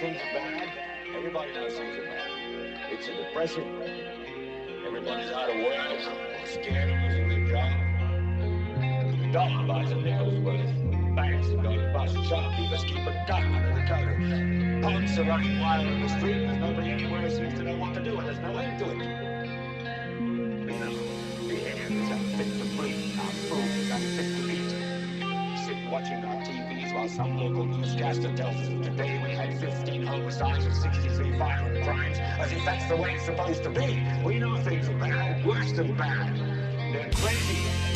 things are bad. Everybody knows things are bad. It's a depression. Everybody's out of work, or scared of losing their job. The dog buys a nickel's worth. Banks have got to bust. Shopkeepers keep a gun under the counter. Punks are running wild on the street. There's nobody anywhere seems to know what to do, and there's no end to it. You know, the air is unfit to breathe. Our food is unfit to eat. Sit watching our TVs while some local newscaster tells us that today we had 15 homicides and 63 violent crimes, as if that's the way it's supposed to be. We know things are bad, worse than bad. They're crazy.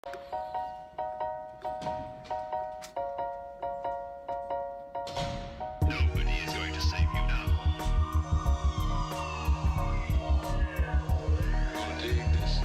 Nobody is going to save you now. I'll dig this.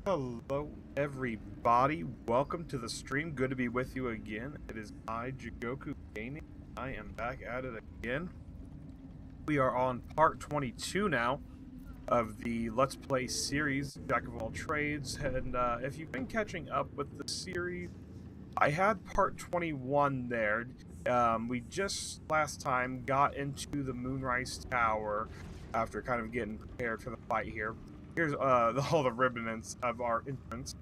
Hello everybody, welcome to the stream. Good to be with you again. It is I, Jigoku Gaming. I am back at it again. We are on part 22 now of the Let's Play series, Jack of All Trades, and if you've been catching up with the series, I had part 21 there. We just last time got into the Moonrise Tower after kind of getting prepared for the fight here. Here's all the ribbons of our entrance.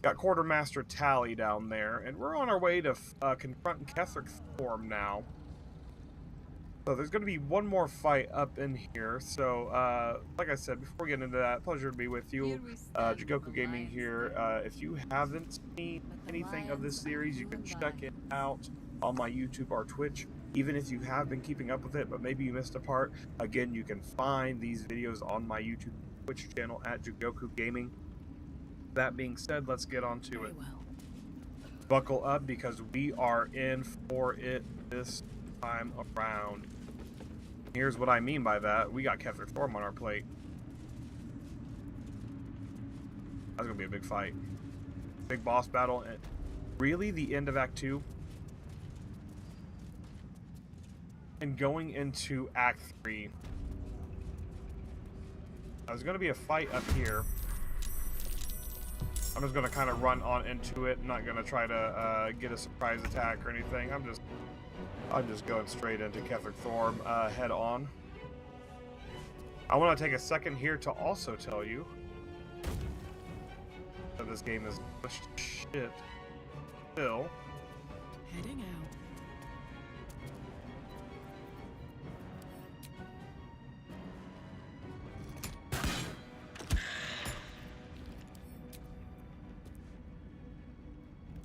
Got Quartermaster Tally down there, and we're on our way to confront Kethric Thorme now. So there's going to be one more fight up in here. So, like I said, before we get into that, pleasure to be with you. Jigoku Gaming here. If you haven't seen anything of this series, you can check it out on my YouTube or Twitch. Even if you have been keeping up with it, but maybe you missed a part, again, you can find these videos on my YouTube Twitch channel at Jigoku Gaming. That being said, let's get on to it. Buckle up because we are in for it this time around. Here's what I mean by that. We got Kethric Thorme on our plate. That's gonna be a big fight. Big boss battle. And really the end of Act 2. And going into Act 3. There's gonna be a fight up here. I'm just gonna kind of run on into it. I'm not gonna try to get a surprise attack or anything. I'm just going straight into Kethric Thorme head on. I want to take a second here to also tell you that this game is shit. Still. Heading out.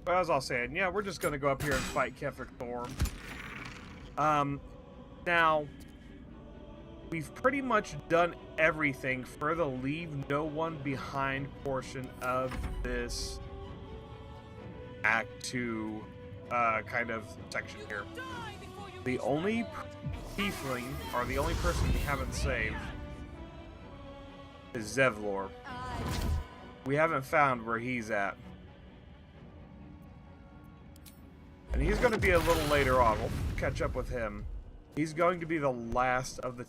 But as I was saying, yeah, we're just gonna go up here and fight Kethric Thorme. Now, we've pretty much done everything for the leave no one behind portion of this Act 2 kind of section here. The only tiefling, or the only person we haven't saved, is Zevlor. We haven't found where he's at. And he's going to be a little later on. We'll catch up with him. He's going to be the last of the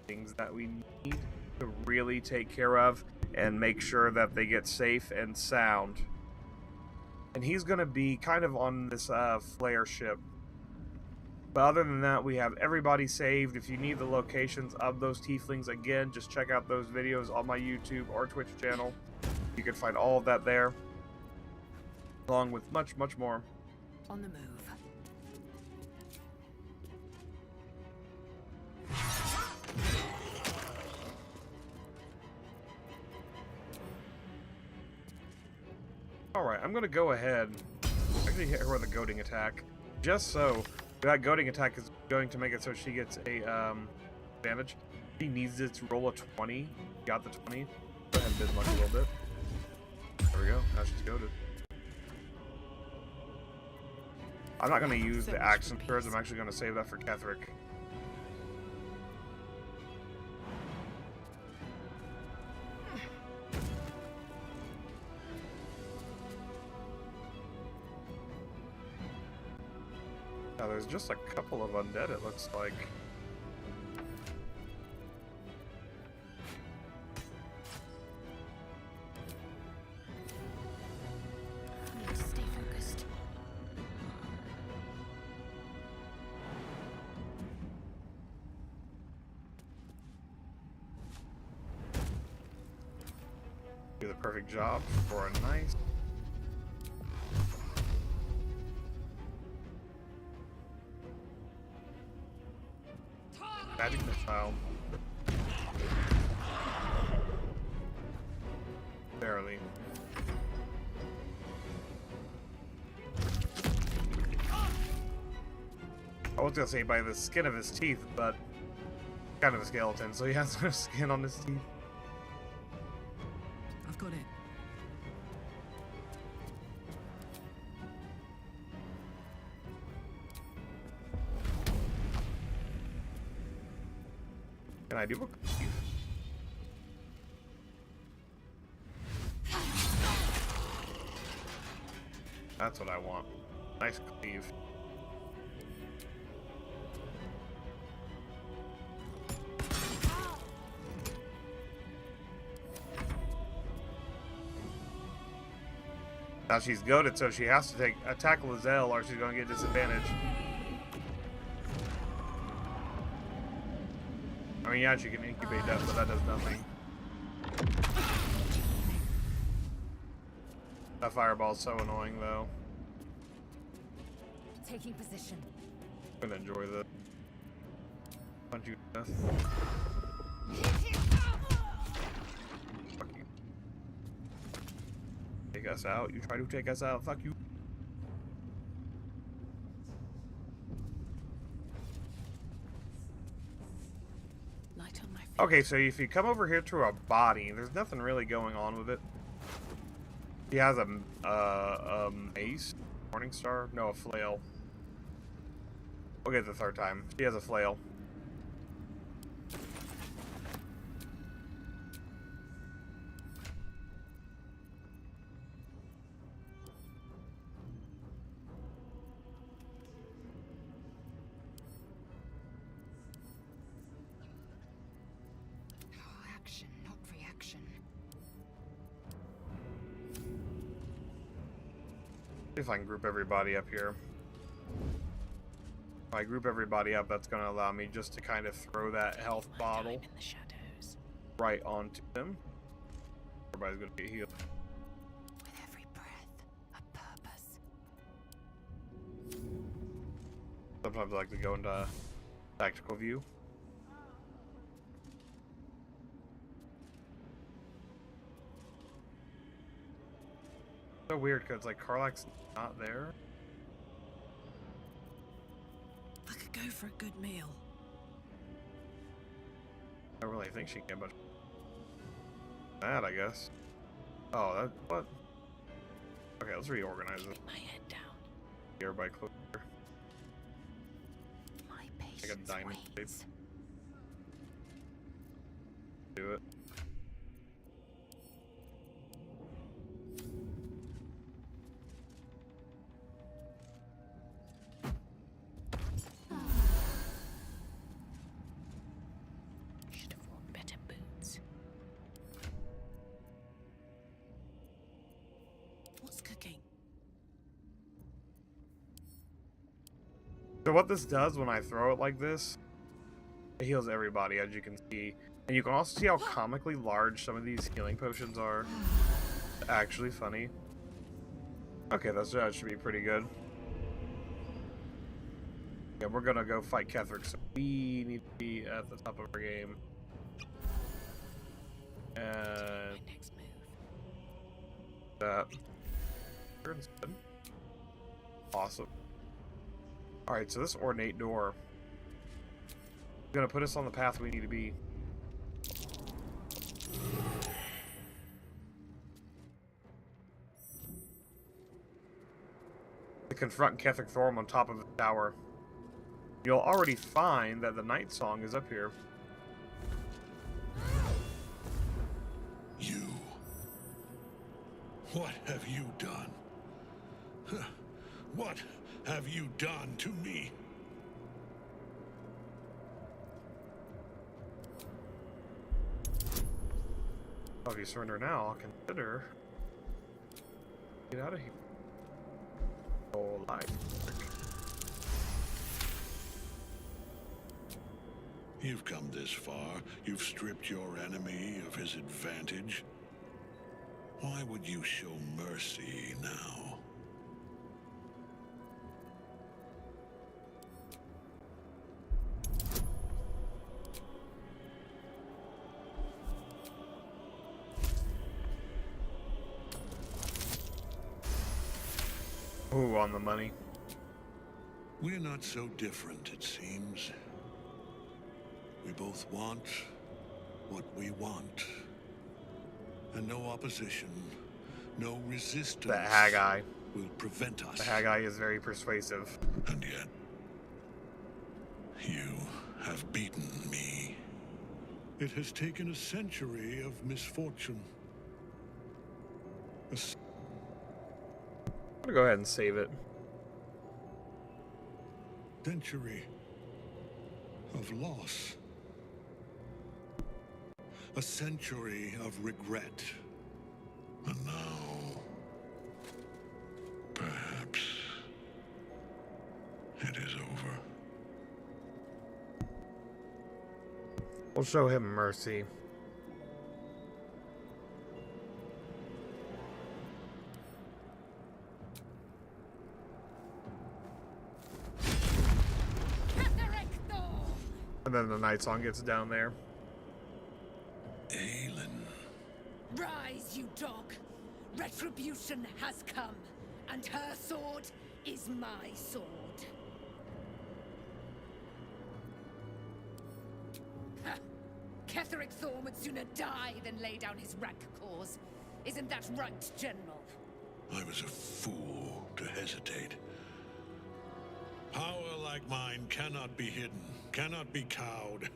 things that we need to really take care of and make sure that they get safe and sound. And he's going to be kind of on this flare ship. But other than that, we have everybody saved. If you need the locations of those tieflings, again, just check out those videos on my YouTube or Twitch channel. You can find all of that there, along with much, much more. On the move. Alright, I'm gonna go ahead. Actually hit her with a goading attack. Just so that goading attack is going to make it so she gets a advantage. She needs it to roll a 20. Got the 20. Go ahead and bid luck a little bit. There we go. Now she's goaded. I'm not gonna use the action spurs, I'm actually gonna save that for Kethric. Now there's just a couple of undead, it looks like. Stay focused. Do the perfect job for a nice magic missile. Barely. I was gonna say by the skin of his teeth, but kind of a skeleton, so he has no skin on his teeth. I've got it. Can I do a cleave? That's what I want. Nice cleave. Now she's goaded, so she has to attack Lizelle or she's going to get disadvantage. I mean, yeah, she can incubate death, but that does nothing. That fireball's so annoying, though. Taking position. I'm gonna enjoy the punch you to death. Fuck you. Take us out. You try to take us out. Fuck you. Light on my feet. Okay, so if you come over here to a body, there's nothing really going on with it. He has a mace, Morning Star, no, a flail. We'll get it the third time. She has a flail. Action, not reaction. See if I can group everybody up here. If I group everybody up, that's going to allow me just to kind of throw that health bottle In the shadows. right onto them. Everybody's going to get healed. With every Sometimes I like to go into tactical view. So weird because like Karlach's not there. I could go for a good meal. I don't really think she can, but that I guess. Oh, that what? Okay, let's reorganize it. Keep my head down. Everybody closer. My Like a patience diamond shape. waits. Do it. Should have worn better boots. What's cooking? So what this does when I throw it like this, it heals everybody, as you can see. And you can also see how comically large some of these healing potions are. It's actually funny. Okay, that should be pretty good. Yeah, we're gonna go fight Kethric, so we need to be at the top of our game. And My next move. that. Turn's good. Awesome. Alright, so this ornate door is gonna put us on the path we need to be. To confront Kethric Thorme on top of the tower. You'll already find that the night song is up here. You. What have you done? Huh. What have you done to me? Well, if you surrender now, I'll consider get out of here. Oh, life. You've come this far. You've stripped your enemy of his advantage. Why would you show mercy now? Ooh, on the money. We're not so different, it seems. We both want what we want. And no opposition, no resistance The Haggai. will prevent us. The Haggai is very persuasive. And yet, you have beaten me. It has taken a century of misfortune. A I'm gonna go ahead and save it. century of loss. A century of regret. And now, perhaps, it is over. We'll show him mercy. Kethric Thorme! And then the night song gets down there. Aelin. Rise, you dog! Retribution has come, and her sword is my sword. Ha! Kethric Thorme would sooner die than lay down his rank cause. Isn't that right, General? I was a fool to hesitate. Power like mine cannot be hidden, cannot be cowed.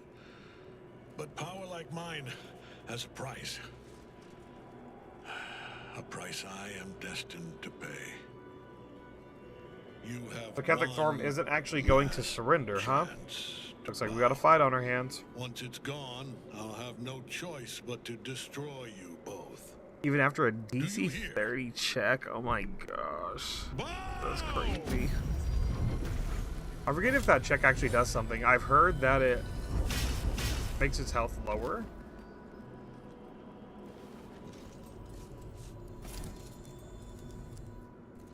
But power like mine has a price. A price I am destined to pay. You have The Kethric Thorme one isn't actually going to surrender, huh? chance to Looks like we bow. got a fight on our hands. Once it's gone, I'll have no choice but to destroy you both. Even after a you DC hear? 30 check? Oh my gosh. That's Bow! crazy. I forget if that check actually does something. I've heard that it makes his health lower.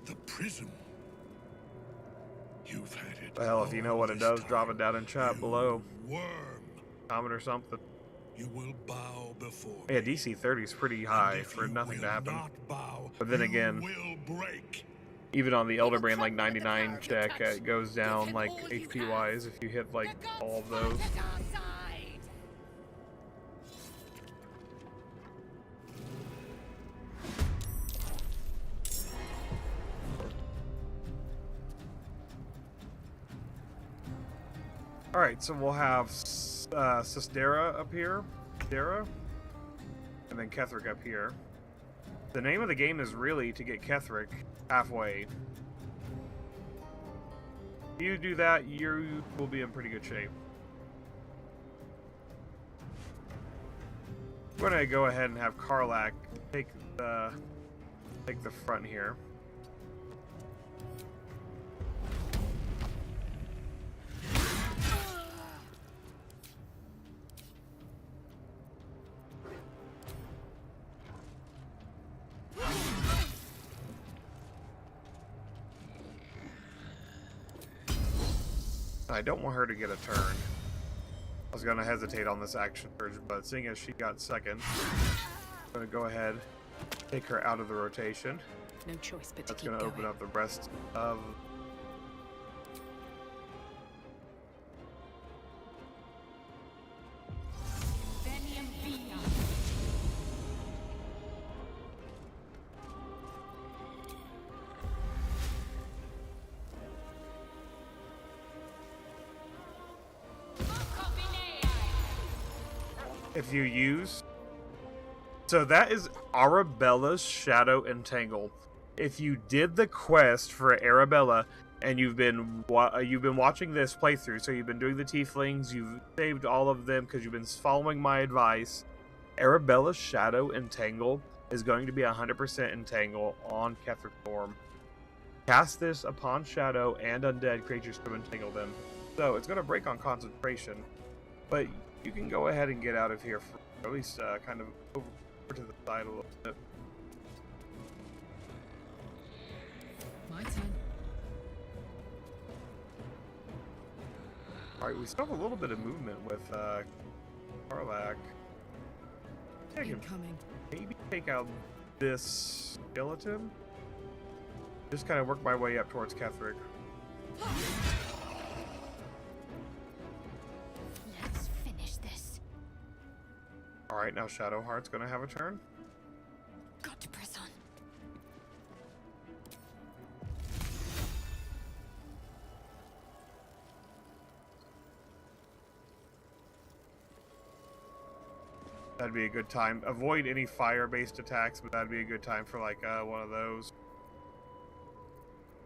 The prison. You've had it Well, if you know what it does, drop it down in chat below. Worm, Comment or something. you will bow before Yeah, me. DC 30 is pretty And high if for you nothing to will happen. not bow, But then you again, will break. even on the will Elder Brand like crumble at the 99 power of check, your touch. it goes Give down him like all you HP wise if you hit like The gods all of fight those. at our side. Alright, so we'll have Sistera up here, Dara, and then Kethric up here. The name of the game is really to get Kethric halfway. If you do that, you will be in pretty good shape. We're gonna go ahead and have Karlach take the front here. I don't want her to get a turn. I was gonna hesitate on this action surge, but seeing as she got second, I'm gonna go ahead, take her out of the rotation. No choice but to That's keep gonna going. open up the rest of. If you use, so that is Arabella's Shadow Entangle. If you did the quest for Arabella and you've been watching this playthrough, so you've been doing the tieflings, you've saved all of them because you've been following my advice. Arabella's Shadow Entangle is going to be 100% entangle on Kethric Thorme. Cast this upon Shadow and undead creatures to entangle them. So it's going to break on concentration, but you can go ahead and get out of here for at least kind of over to the side a little bit. My turn. Alright, we still have a little bit of movement with Karlach. I can Incoming. maybe take out this skeleton. Just kind of work my way up towards Kethric. Let's finish this. Alright, now Shadowheart's gonna have a turn. Got to press on. That'd be a good time. Avoid any fire-based attacks, but that'd be a good time for like one of those.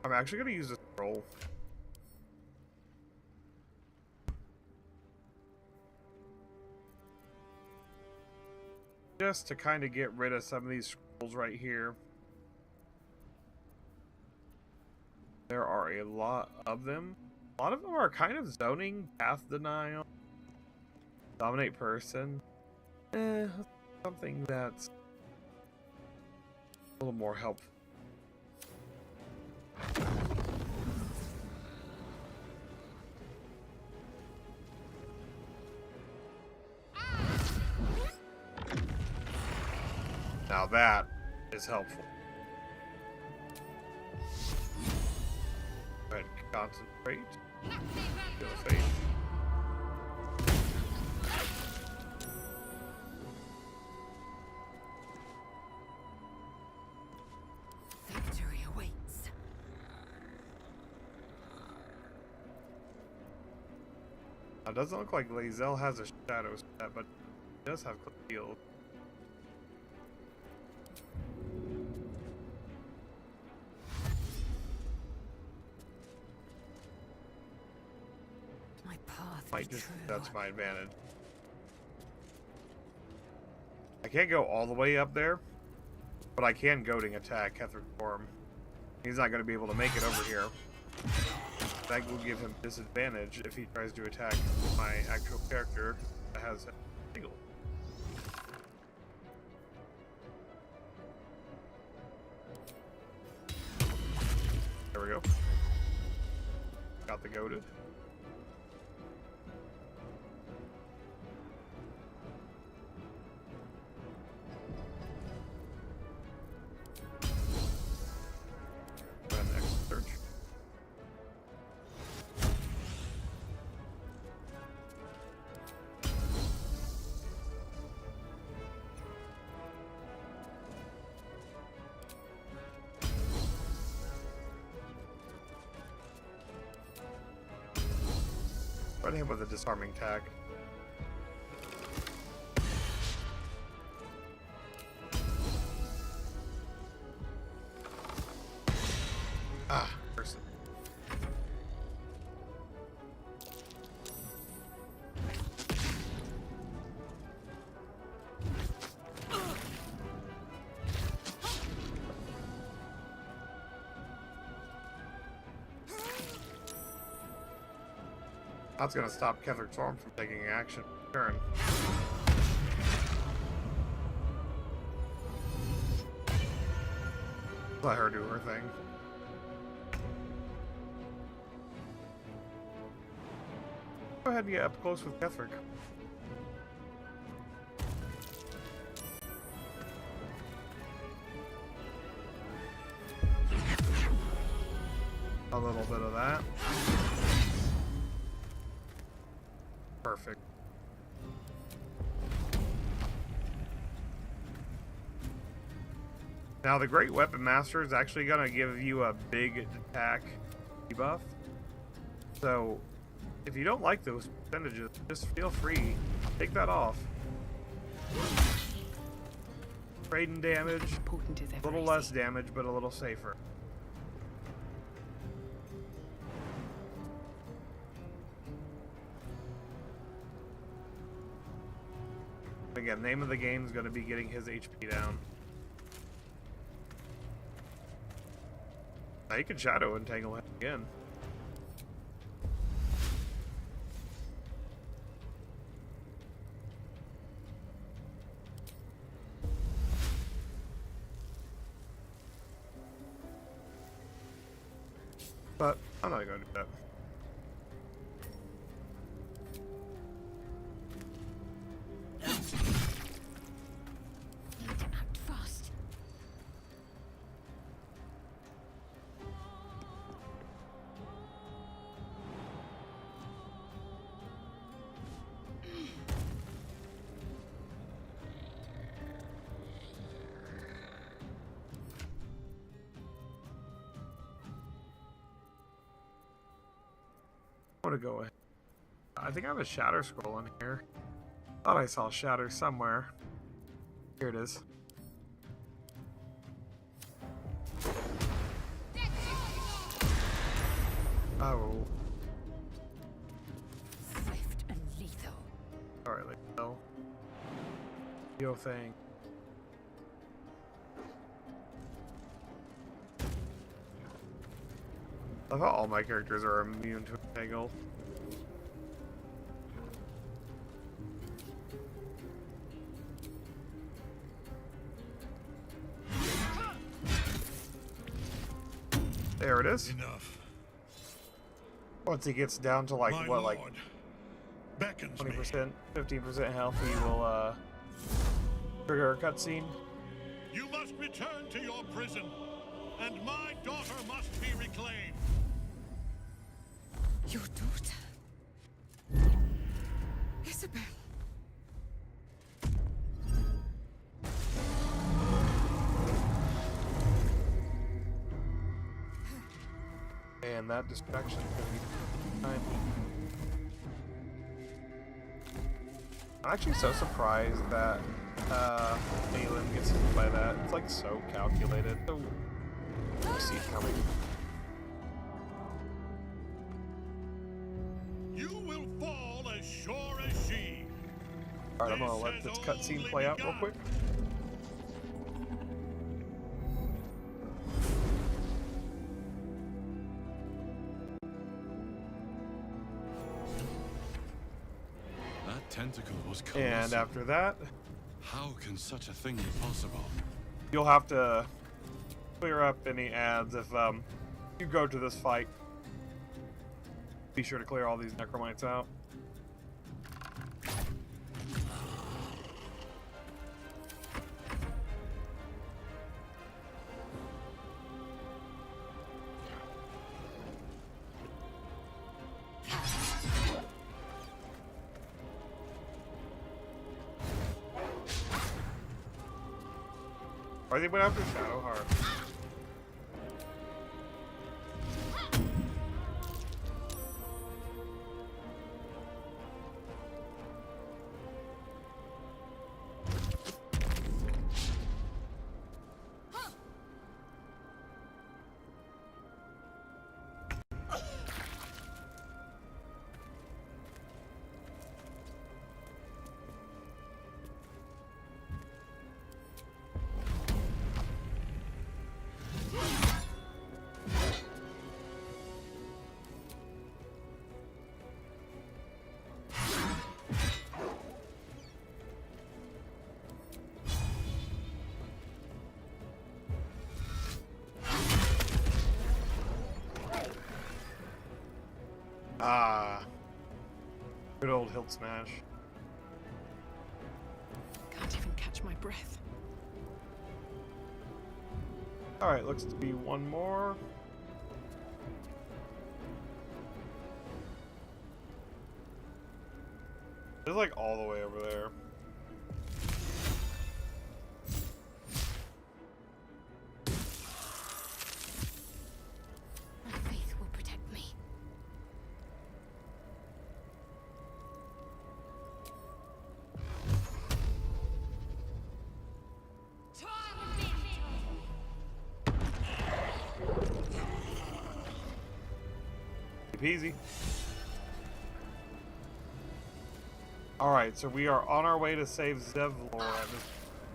I'm actually gonna use a scroll. Just to kind of get rid of some of these scrolls right here. There are a lot of them. A lot of them are kind of zoning, path denial, dominate person. Something that's a little more helpful. Now that is helpful. Go ahead and concentrate. Feel the fate. Victory awaits. Now, it doesn't look like Lae'zel has a shadow set, but he does have Clear. My path Might is just, true. that's my advantage. I can't go all the way up there, but I can goading attack Kethric Thorme. He's not going to be able to make it over here. That will give him disadvantage if he tries to attack my actual character that has a single. There we go. Got the goaded. And next search. Run him with a disarming tag. Ah, person. That's gonna stop Kethric Thorme from taking action. Turn. Let her do her thing. Go ahead and get up close with Kethric. A little bit of that. Perfect. Now the Great Weapon Master is actually going to give you a big attack debuff. So if you don't like those percentages, just feel free. Take that off. Trading damage, a little less damage, but a little safer. Again, name of the game is going to be getting his HP down. Now you can Shadow Entangle him again. But I'm not going to do that. Need to act fast. I'm gonna go ahead. I think I have a Shatter Scroll in here. Thought I saw Shatter somewhere. Here it is. Oh. Swift and lethal. Alright, lethal. Yo thing. I thought all my characters are immune to Entangle. There it is. Enough. Once he gets down to like, My what, lord like beckons me. 20%, 15% health, he will trigger a cutscene. You must return to your prison, and my daughter must be reclaimed. Your daughter. Isabel. And that distraction is going to be fine. I'm actually so surprised that Malin gets hit by that. It's like so calculated. So you see it coming. You will fall as sure as she. Alright, I'm gonna let this cutscene play out real quick. That tentacle was colossal. And after that, How can such a thing be possible? you'll have to clear up any ads if you go to this fight. Be sure to clear all these necromites out. Why they went after Shadowheart? Ah. Good old hilt smash. Can't even catch my breath. Alright, looks to be one more. It's like all the way over there. My faith will protect me. Easy peasy. Alright, so we are on our way to save Zevlor.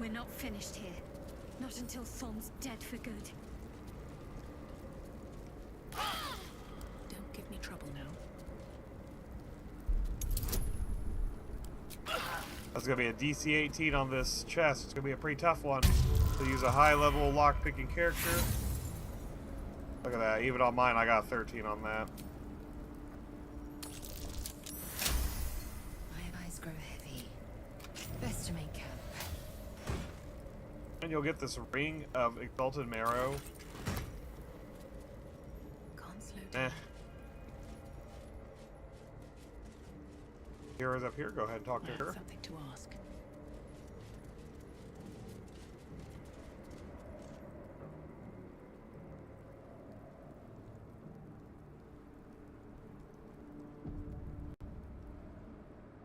We're not finished here. Not until Thorme's dead for good. Don't give me trouble now. That's going to be a DC 18 on this chest. It's going to be a pretty tough one. To use a high-level lock-picking character. Look at that. Even on mine, I got 13 on that. My eyes grow heavy. Best to make camp. And you'll get this ring of exalted marrow. Can't slow down. Hero's up here. Go ahead and talk to I her. have something to ask.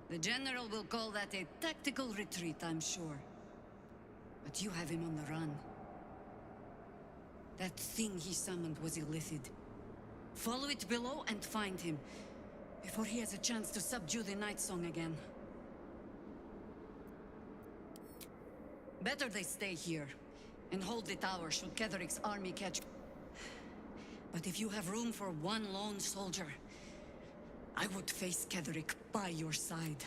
The General will call that a tactical retreat, I'm sure. But you have him on the run. That thing he summoned was illithid. Follow it below and find him, before he has a chance to subdue the Night Song again. Better they stay here, and hold the tower should Kethric's army catch. But if you have room for one lone soldier, I would face Kethric by your side.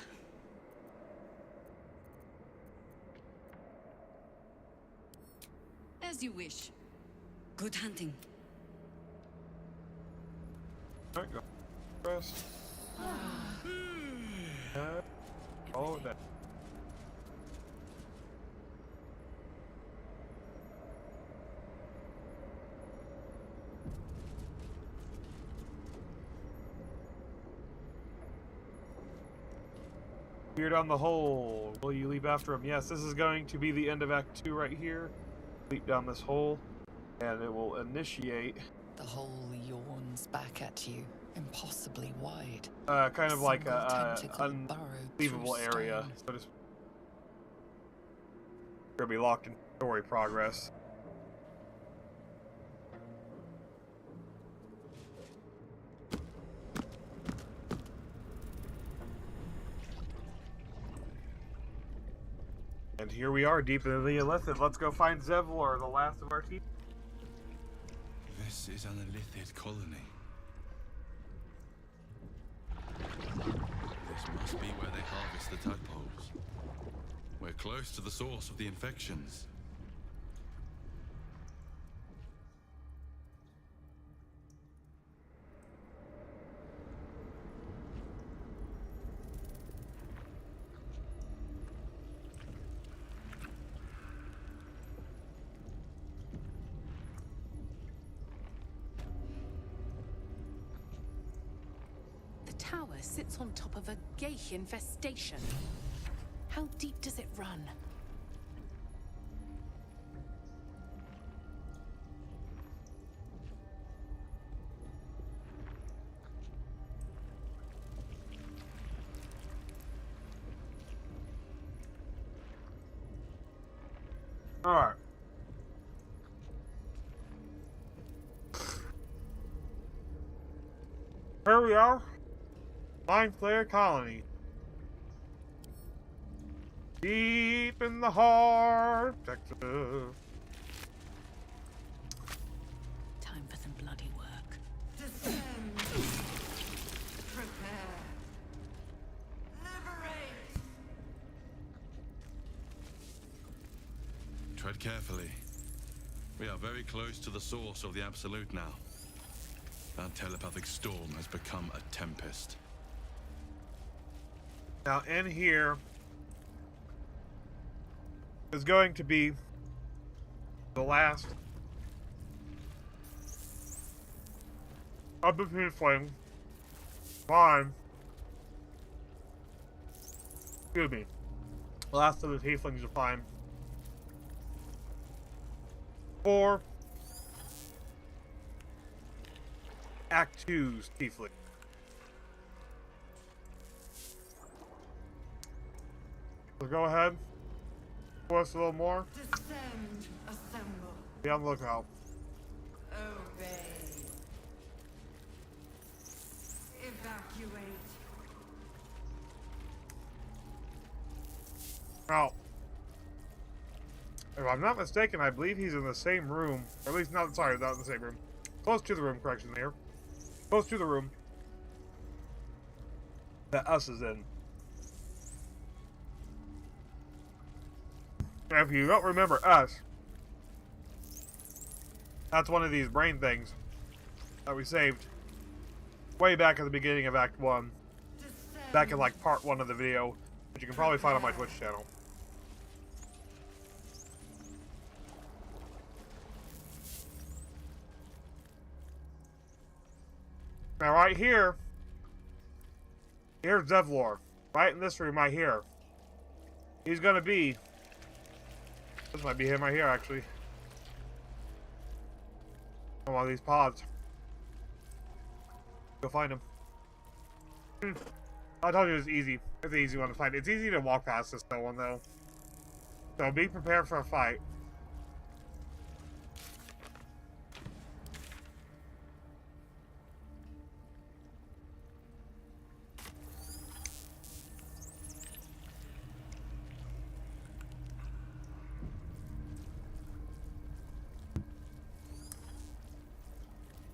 As you wish. Good hunting. Alright, go. Rest. Oh, that. Peer down the hole. Will you leap after him? Yes, this is going to be the end of Act 2 right here. Leap down this hole, and it will initiate. The hole yawns back at you, impossibly wide. Kind of like Single a tentacle burrowed unleavable through area. stone. So just gonna be locked in story progress. And here we are, deep in the illithid. Let's go find Zevlor, the last of our team. This is an illithid colony. This must be where they harvest the tadpoles. We're close to the source of the infections. tower sits on top of a geich infestation. How deep does it run? Alright. Here we are. Longplay colony. Deep in the heart of Texas. Time for some bloody work. Descend. Prepare. Liberate. Tread carefully. We are very close to the source of the Absolute now. That telepathic storm has become a tempest. Now in here is going to be the last of the tiefling line. Excuse me. Last of the tieflings to find. For Act 2's tiefling. So go ahead. For us a little more. Descend. Assemble. Be on the lookout. Obey. Evacuate. Now, if I'm not mistaken, I believe he's in the same room. Or at least not, sorry, not in the same room. Close to the room, correction there. Close to the room that us is in. And if you don't remember us, that's one of these brain things that we saved way back at the beginning of Act 1. Back in like part 1 of the video, which you can probably find on my Twitch channel. Now right here, here's Zevlor. Right in this room right here. He's gonna be, this might be him right here actually. On one of these pods. Go find him. I told you it's easy. It's an easy one to find. It's easy to walk past this one though. So be prepared for a fight.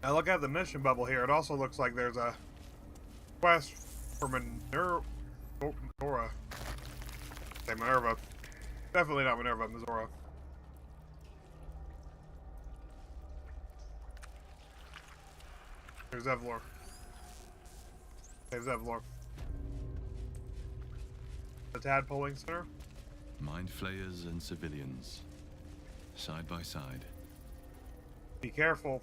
Now look at the mission bubble here. It also looks like there's a quest for Minerva. Say Minerva. Definitely not Minerva, Mizora. There's Zevlor. There's Zevlor. The Tadpoling Center. Mind flayers and civilians. Side by side. Be careful.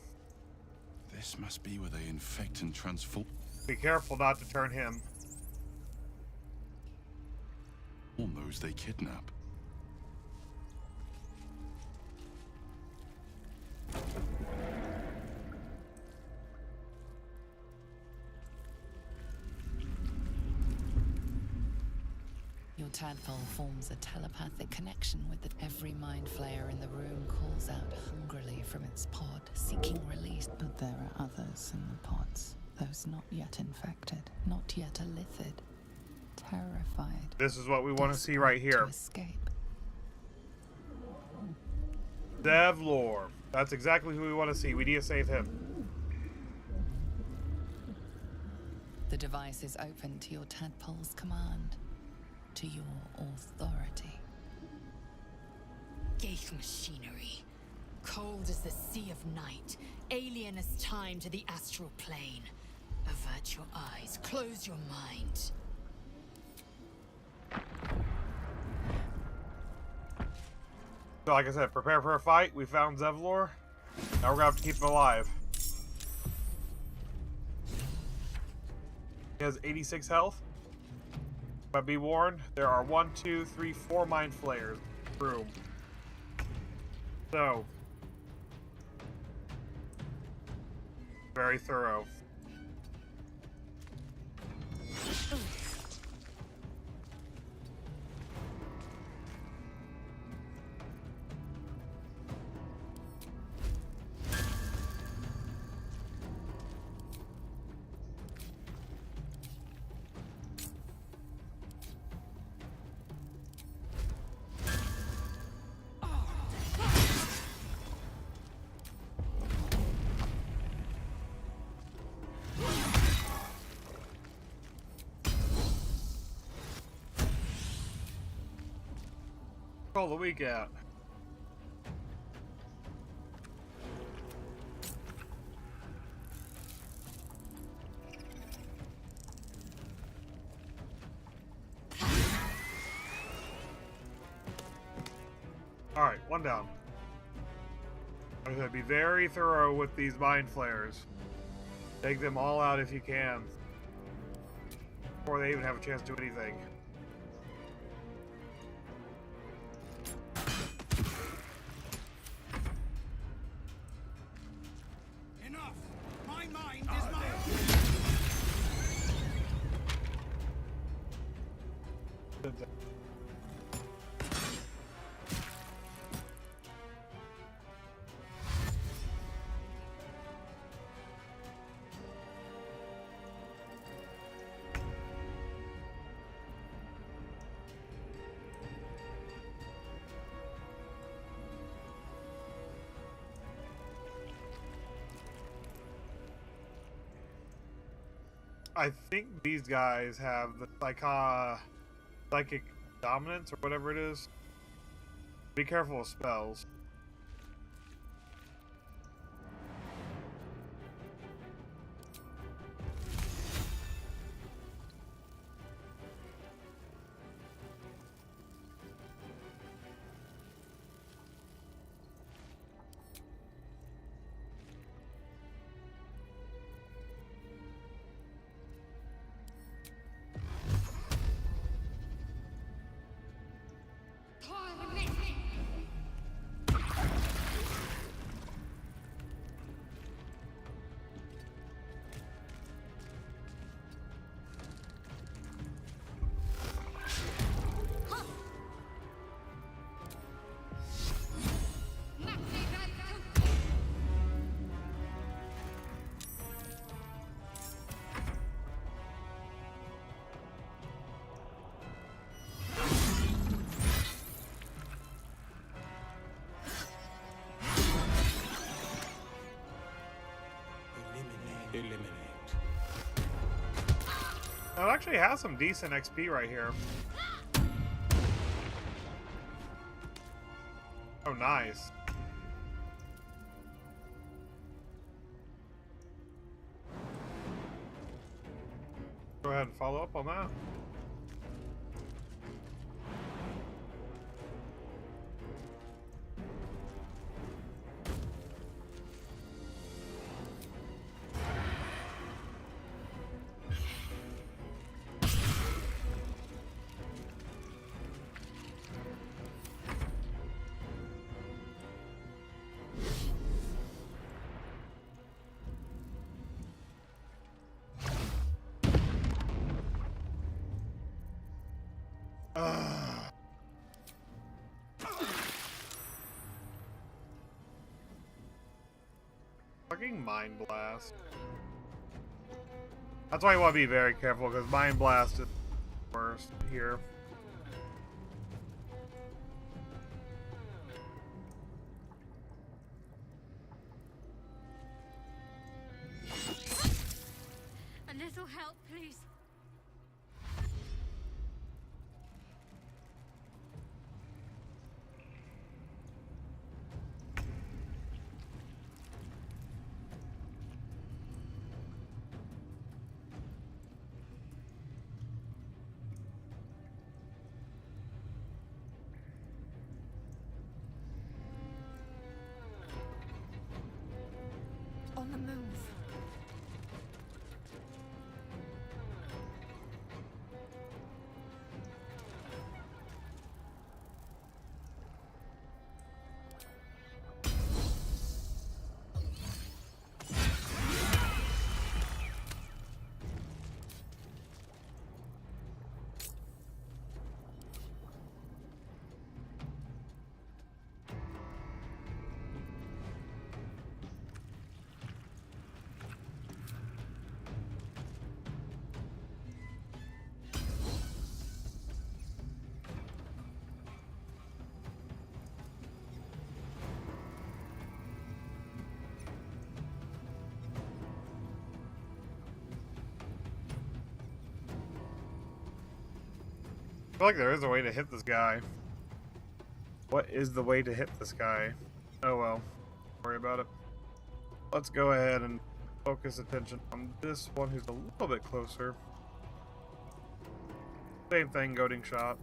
This must be where they infect and transform Be careful not to turn him. those they kidnap. Your tadpole forms a telepathic connection with every mind flayer in the room calls out hungrily from its pod, seeking release. But there are others in the pods, those not yet infected, not yet elithid, terrified. This is what we want to see right here. To escape. Zevlor. That's exactly who we want to see. We need to save him. The device is open to your tadpole's command, to your authority. Geich machinery. Cold as the sea of night. Alien as time to the astral plane. Avert your eyes. Close your mind. So like I said, prepare for a fight. We found Zevlor. Now we're going to have to keep him alive. He has 86 health. But be warned, there are 1, 2, 3, 4 mind flayers in the room. So, very thorough. Call the week out. Alright, one down. I'm gonna be very thorough with these mind flayers. Take them all out if you can. Before they even have a chance to do anything. I think these guys have the psychic dominance or whatever it is. Be careful with spells. It actually has some decent XP right here. Oh, nice. Go ahead and follow up on that. Fucking Mind Blast. That's why you want to be very careful, because Mind Blast is the worst here. A little help, please. On the move. I feel like there is a way to hit this guy. What is the way to hit this guy? Oh well. Don't worry about it. Let's go ahead and focus attention on this one who's a little bit closer. Same thing, goading shot.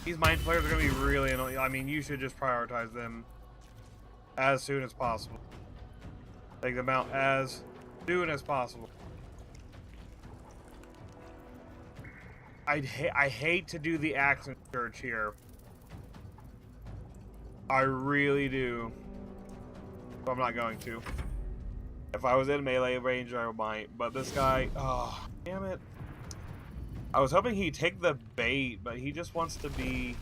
These mind flayers are going to be really annoying. I mean, you should just prioritize them as soon as possible. Take them out as soon as possible. I hate to do the accent search here. I really do. But I'm not going to. If I was in melee range, I might. But this guy, oh, damn it. I was hoping he'd take the bait, but he just wants to be...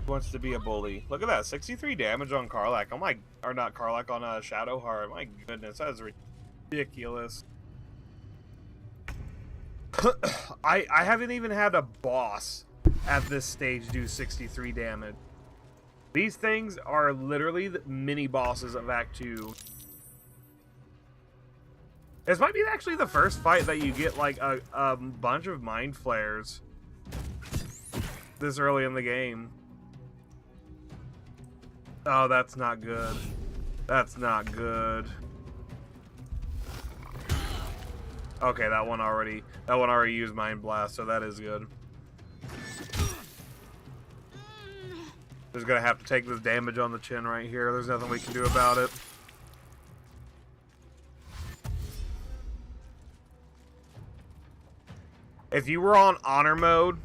wants to be a bully. Look at that, 63 damage on Karlach. Oh my... Or not Karlach, on Shadowheart. My goodness, that is ridiculous. I haven't even had a boss at this stage do 63 damage. These things are literally the mini bosses of Act 2. This might be actually the first fight that you get like a bunch of mind flares this early in the game. Oh, that's not good. That's not good. Okay, that one already used Mind Blast, so that is good. Just gonna have to take this damage on the chin right here. There's nothing we can do about it. If you were on honor mode,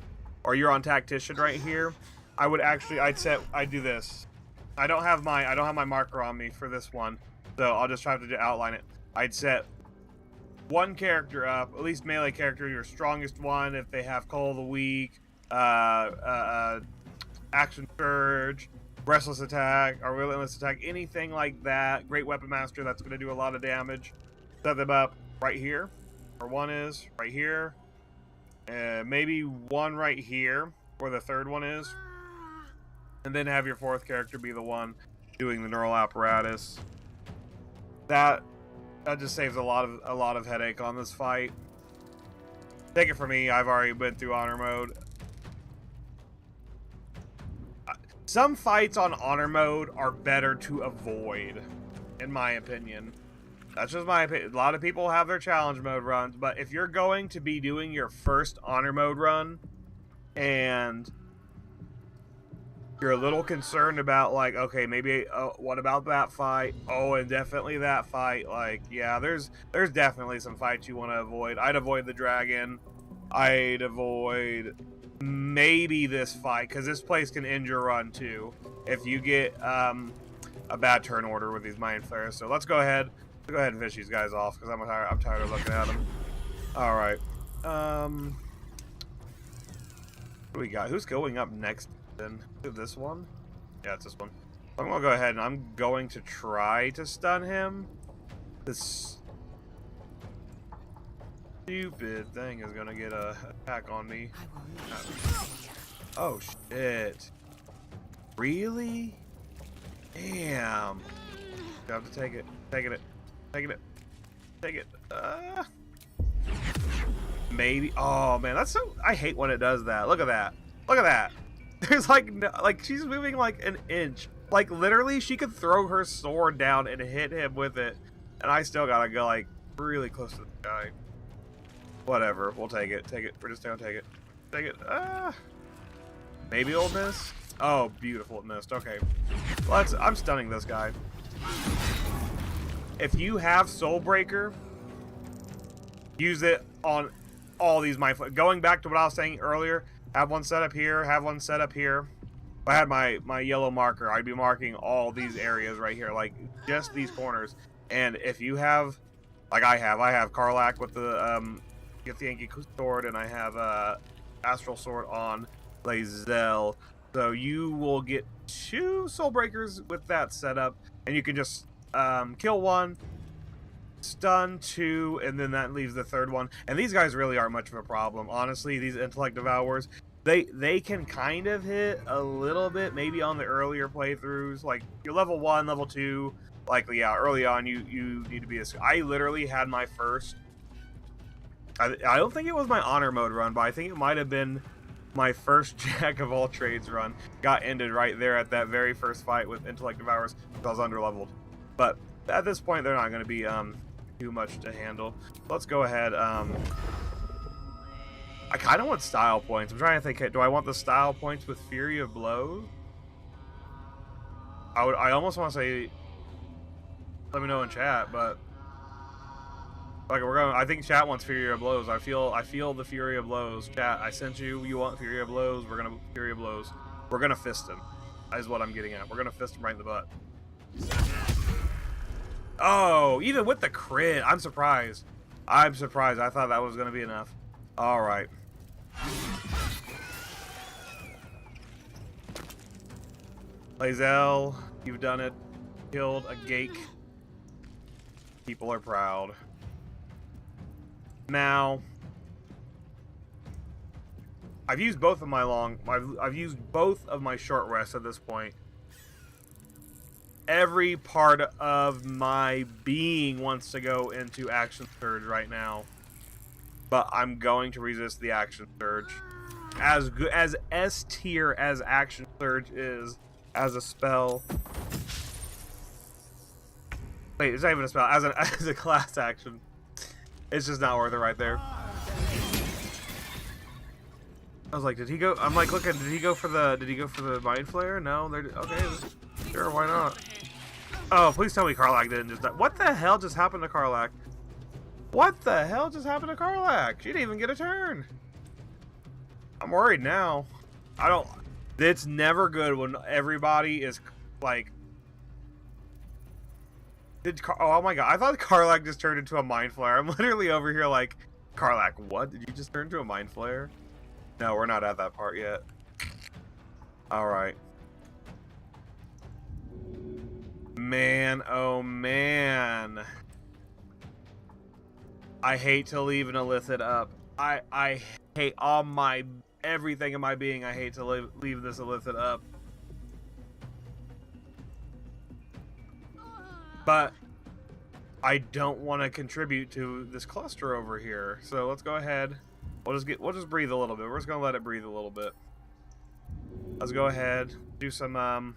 or you're on tactician right here, I would actually, I'd do this. I don't have my marker on me for this one, so I'll just try to outline it. I'd set one character up, at least melee character, your strongest one, if they have Call of the Week, Action Surge, Restless Attack, or Relentless Attack, anything like that. Great Weapon Master, that's going to do a lot of damage. Set them up right here, where one is, right here. Maybe one right here, where the third one is. And then have your fourth character be the one doing the neural apparatus. That just saves a lot of headache on this fight. Take it from me, I've already been through honor mode. Some fights on honor mode are better to avoid, in my opinion. That's just my opinion. A lot of people have their challenge mode runs, but if you're going to be doing your first honor mode run and you're a little concerned about, like, okay, maybe what about that fight? Oh, and definitely that fight. Like, yeah, there's definitely some fights you want to avoid. I'd avoid the dragon. I'd avoid maybe this fight, because this place can end your run too if you get a bad turn order with these mind flares. So let's go ahead and finish these guys off, because I'm tired of looking at them. All right. What do we got? Who's going up next? Then this one? Yeah, it's this one. I'm gonna go ahead and I'm going to try to stun him. This stupid thing is gonna get a attack on me. Oh shit! Really? Damn! You have to take it. Taking it. Taking it. Take it. Maybe. Oh man, that's so. I hate when it does that. Look at that. Look at that. There's like, no, like she's moving like an inch. Like literally, she could throw her sword down and hit him with it, and I still gotta go like really close to the guy. Whatever, we'll take it. Take it. We're just gonna take it. Take it. Maybe it'll miss. Oh, beautiful, it missed. Okay, I'm stunning this guy. If you have Soulbreaker, use it on all these mind flayers. Going back to what I was saying earlier. Have one set up here, have one set up here. If I had my yellow marker, I'd be marking all these areas right here, like just these corners. And if you have, like I have Karlach with the Yankee sword, and I have Astral Sword on Lae'zel. So you will get 2 Soul Breakers with that setup, and you can just kill one, stun 2, and then that leaves the third one. And these guys really aren't much of a problem, honestly. These Intellect Devourers, they can kind of hit a little bit, maybe on the earlier playthroughs. Like you're level 1, level 2, like yeah, early on you need to be. I literally had my first I don't think it was my honor mode run, but I think it might have been my first Jack of all trades run. Got ended right there at that very first fight with Intellect Devourers because I was underleveled. But at this point, they're not going to be too much to handle. Let's go ahead. I kind of want style points. I'm trying to think. Do I want the style points with Fury of Blows? I almost want to say. Let me know in chat, but like we're going. I think chat wants Fury of Blows. I feel the Fury of Blows. Chat, I sent you. You want Fury of Blows? We're gonna Fury of Blows. We're gonna fist him. That is what I'm getting at. We're gonna fist him right in the butt. Oh, even with the crit, I'm surprised. I'm surprised. I thought that was gonna be enough. All right. Lae'zel, you've done it. Killed a Gake. People are proud. Now, I've used both of my I've used both of my short rests at this point. Every part of my being wants to go into action surge right now, but I'm going to resist the action surge. As good as S tier as action surge is as a spell. Wait, it's not even a spell. As a class action, it's just not worth it right there. I was like, did he go? I'm like, looking. Did he go for the mind flare? No, they're okay. Sure, why not? Oh, please tell me Karlach didn't just die. What the hell just happened to Karlach? What the hell just happened to Karlach? She didn't even get a turn. I'm worried now. I don't. It's never good when everybody is like. Oh my god! I thought Karlach just turned into a mind flare. I'm literally over here like, Karlach, what? Did you just turn into a mind flare? No, we're not at that part yet. All right. Man, oh man. I hate to leave an Illithid up. I hate everything in my being. I hate to leave this Illithid up. But I don't want to contribute to this cluster over here. So let's go ahead. We'll just breathe a little bit. We're just gonna let it breathe a little bit. Let's go ahead, do some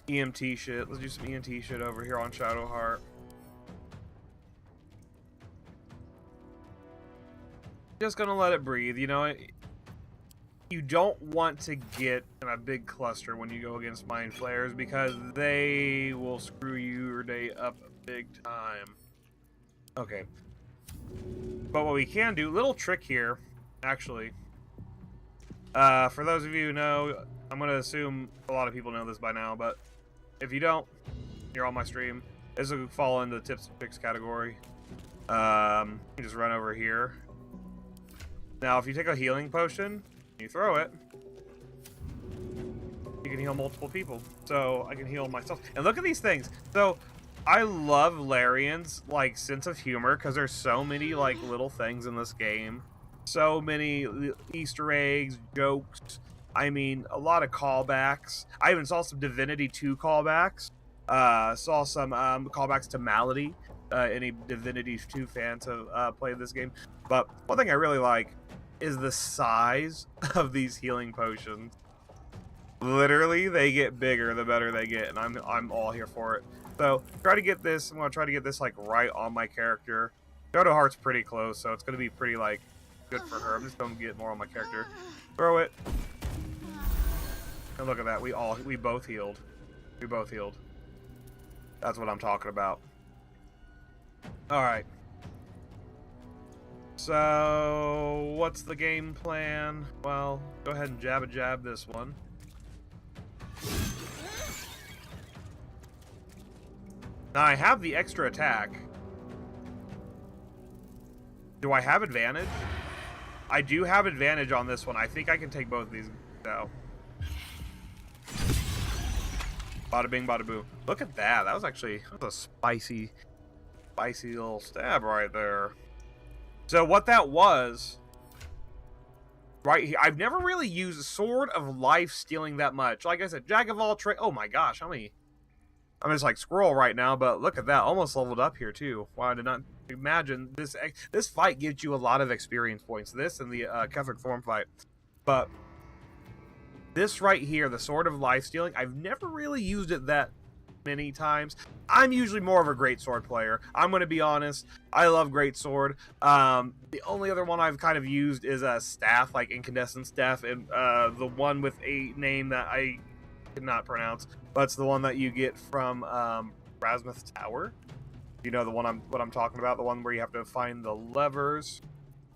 EMT shit. Let's do some EMT shit over here on Shadowheart. Just gonna let it breathe. You know, you don't want to get in a big cluster when you go against Mind Flayers because they will screw your day up big time. Okay. But what we can do, little trick here, actually. For those of you who know, I'm going to assume a lot of people know this by now, but if you don't, you're on my stream. This will fall into the tips and tricks category. You just run over here. Now, if you take a healing potion, you throw it, you can heal multiple people. So I can heal myself. And look at these things. So I love Larian's like sense of humor because there's so many like little things in this game. So many Easter eggs, jokes. I mean, a lot of callbacks. I even saw some Divinity 2 callbacks. Saw some callbacks to Malady. Any Divinity 2 fans have played this game. But one thing I really like is the size of these healing potions. Literally, they get bigger the better they get, and I'm all here for it. So try to get this. I'm gonna try to get this like right on my character. Shadowheart's pretty close, so it's gonna be pretty like good for her. I'm just gonna get more on my character. Throw it. And look at that. We both healed. We both healed. That's what I'm talking about. All right. So what's the game plan? Well, go ahead and jab this one. Now I have the extra attack. Do I have advantage? I do have advantage on this one. I think I can take both of these now. Bada bing, bada boo. Look at that. That was a spicy little stab right there. So what that was, right here, I've never really used Sword of Life stealing that much. Like I said, Jack of all trades. Oh my gosh, how many I'm just like squirrel right now, but look at that. Almost leveled up here too. Wow, I did not imagine this. This fight gives you a lot of experience points. This and the Kethric Thorme fight. But this right here, the Sword of Life Stealing, I've never really used it that many times. I'm usually more of a greatsword player. I'm going to be honest. I love greatsword. The only other one I've kind of used is a staff, like incandescent staff, and the one with a name that I cannot pronounce, but it's the one that you get from Rasmuth's Tower. You know the one what I'm talking about, the one where you have to find the levers.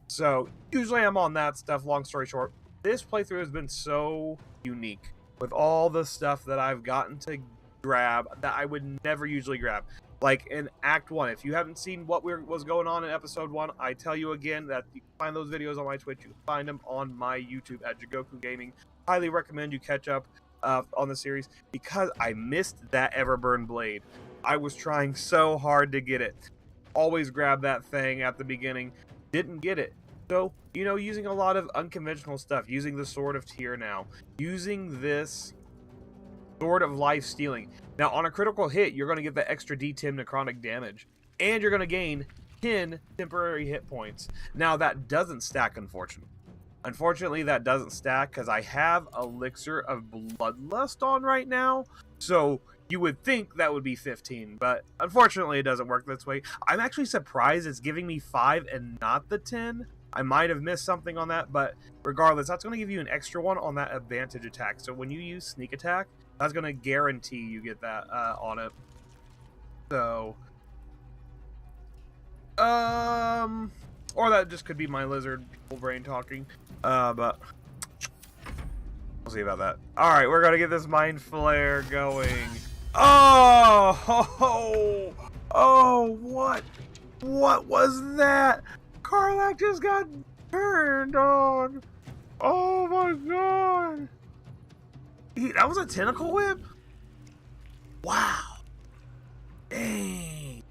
So usually I'm on that stuff. Long story short, this playthrough has been so unique with all the stuff that I've gotten to grab that I would never usually grab. Like in Act 1, if you haven't seen what was going on in Episode 1, I tell you again that you can find those videos on my Twitch. You can find them on my YouTube at Jigoku Gaming. Highly recommend you catch up on the series because I missed that Everburn blade. I was trying so hard to get it. Always grab that thing at the beginning. Didn't get it. So, you know, using a lot of unconventional stuff. Using the Sword of Tyr now. Using this Sword of Life Stealing. Now, on a critical hit, you're going to get the extra D10 necrotic damage. And you're going to gain 10 temporary hit points. Now, that doesn't stack, unfortunately. Unfortunately, that doesn't stack because I have Elixir of Bloodlust on right now. So, you would think that would be 15. But, unfortunately, it doesn't work this way. I'm actually surprised it's giving me 5 and not the 10. I might have missed something on that. But, regardless, that's going to give you an extra one on that advantage attack. So, when you use Sneak Attack, that's going to guarantee you get that on it. So, or that just could be my lizard brain talking. But we'll see about that. All right, we're going to get this Mind Flare going. Oh, what was that? Karlach just got turned on. Oh my god. That was a tentacle whip? Wow. Dang.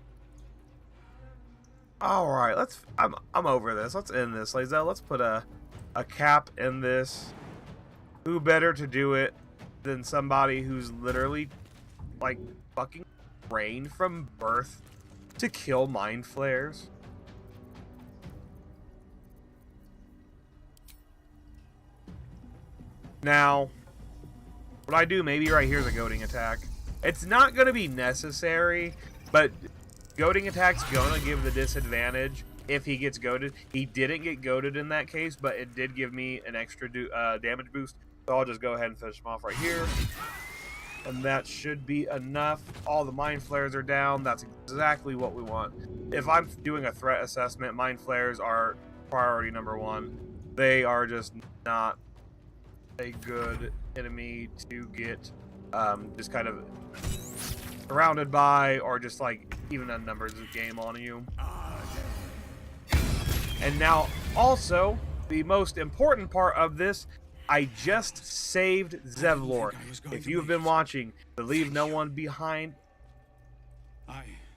Alright, I'm over this. Let's end this, Lazel. Let's put a cap in this. Who better to do it than somebody who's literally like fucking trained from birth to kill mind flares? Now, what I do maybe right here is a goading attack. It's not going to be necessary, but goading attack's going to give the disadvantage if he gets goaded. He didn't get goaded in that case, but it did give me an extra damage boost. So I'll just go ahead and finish him off right here. And that should be enough. All the mind flares are down. That's exactly what we want. If I'm doing a threat assessment, mind flares are priority number 1. They are just not a good enemy to get just kind of surrounded by, or just like even a numbers game on you. And now also the most important part of this, I just saved Zevlor. If you have been watching the Leave No One Behind,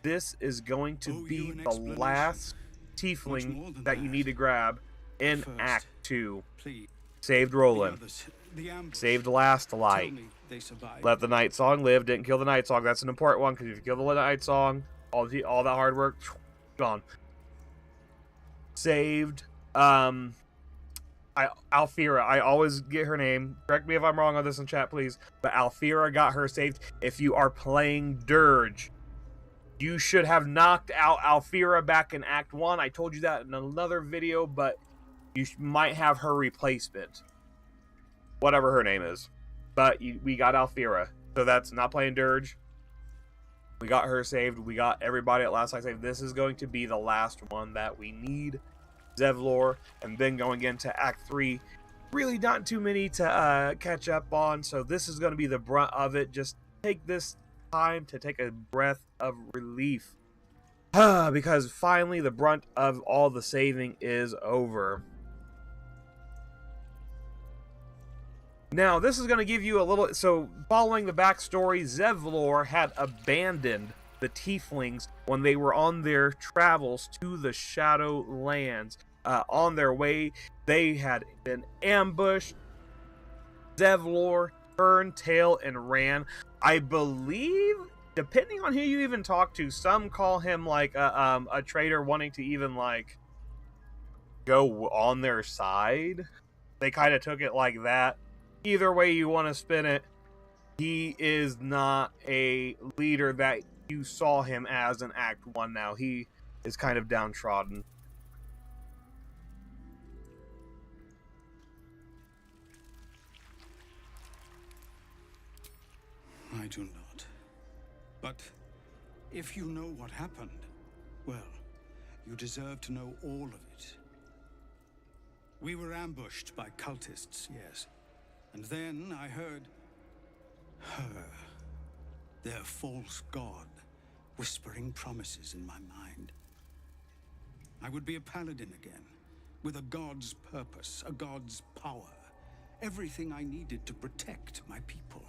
this is going to be the last tiefling that you need to grab in Act 2. Saved Roland. Saved Last Light. Let the Night Song live. Didn't kill the Night Song. That's an important one, because if you kill the Night Song, all that hard work, gone. Saved Alfira. I always get her name. Correct me if I'm wrong on this in chat, please. But Alfira got her saved. If you are playing Dirge, you should have knocked out Alfira back in Act 1. I told you that in another video, but you might have her replacement. Whatever her name is. But we got Alfira. So that's not playing Dirge. We got her saved. We got everybody at Last Light saved. This is going to be the last one that we need. Zevlor. And then going into Act 3. Really not too many to catch up on. So this is going to be the brunt of it. Just take this time to take a breath of relief. Because finally the brunt of all the saving is over. Now, this is going to give you a little... So, following the backstory, Zevlor had abandoned the Tieflings when they were on their travels to the Shadowlands. On their way, they had been ambushed. Zevlor turned tail and ran. I believe depending on who you even talk to, some call him like a traitor wanting to even like go on their side. They kind of took it like that. Either way you want to spin it, he is not a leader that you saw him as in Act 1 now. He is kind of downtrodden. I do not. But if you know what happened, well, you deserve to know all of it. We were ambushed by cultists, yes. And then I heard her, their false god, whispering promises in my mind. I would be a paladin again, with a god's purpose, a god's power, everything I needed to protect my people.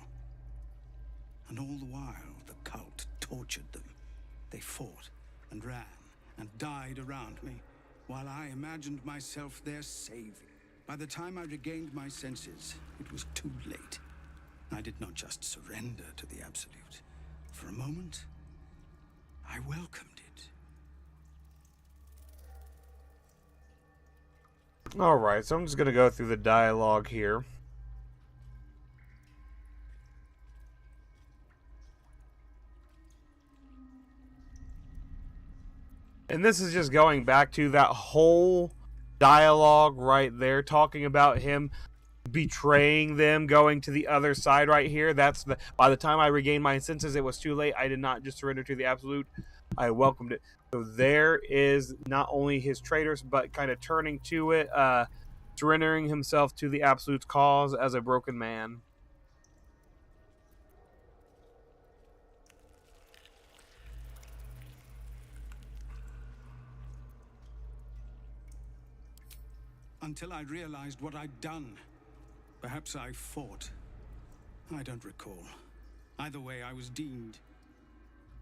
And all the while, the cult tortured them. They fought and ran and died around me, while I imagined myself their savior. By the time I regained my senses, it was too late. I did not just surrender to the Absolute. For a moment, I welcomed it. Alright, so I'm just going to go through the dialogue here. And this is just going back to that whole dialogue right there, talking about him betraying them, going to the other side right here. That's the, by the time I regained my senses, it was too late. I did not just surrender to the Absolute. I welcomed it. So there is not only his traitors, but kind of turning to it, surrendering himself to the Absolute's cause as a broken man. Until I realized what I'd done. Perhaps I fought. I don't recall. Either way, I was deemed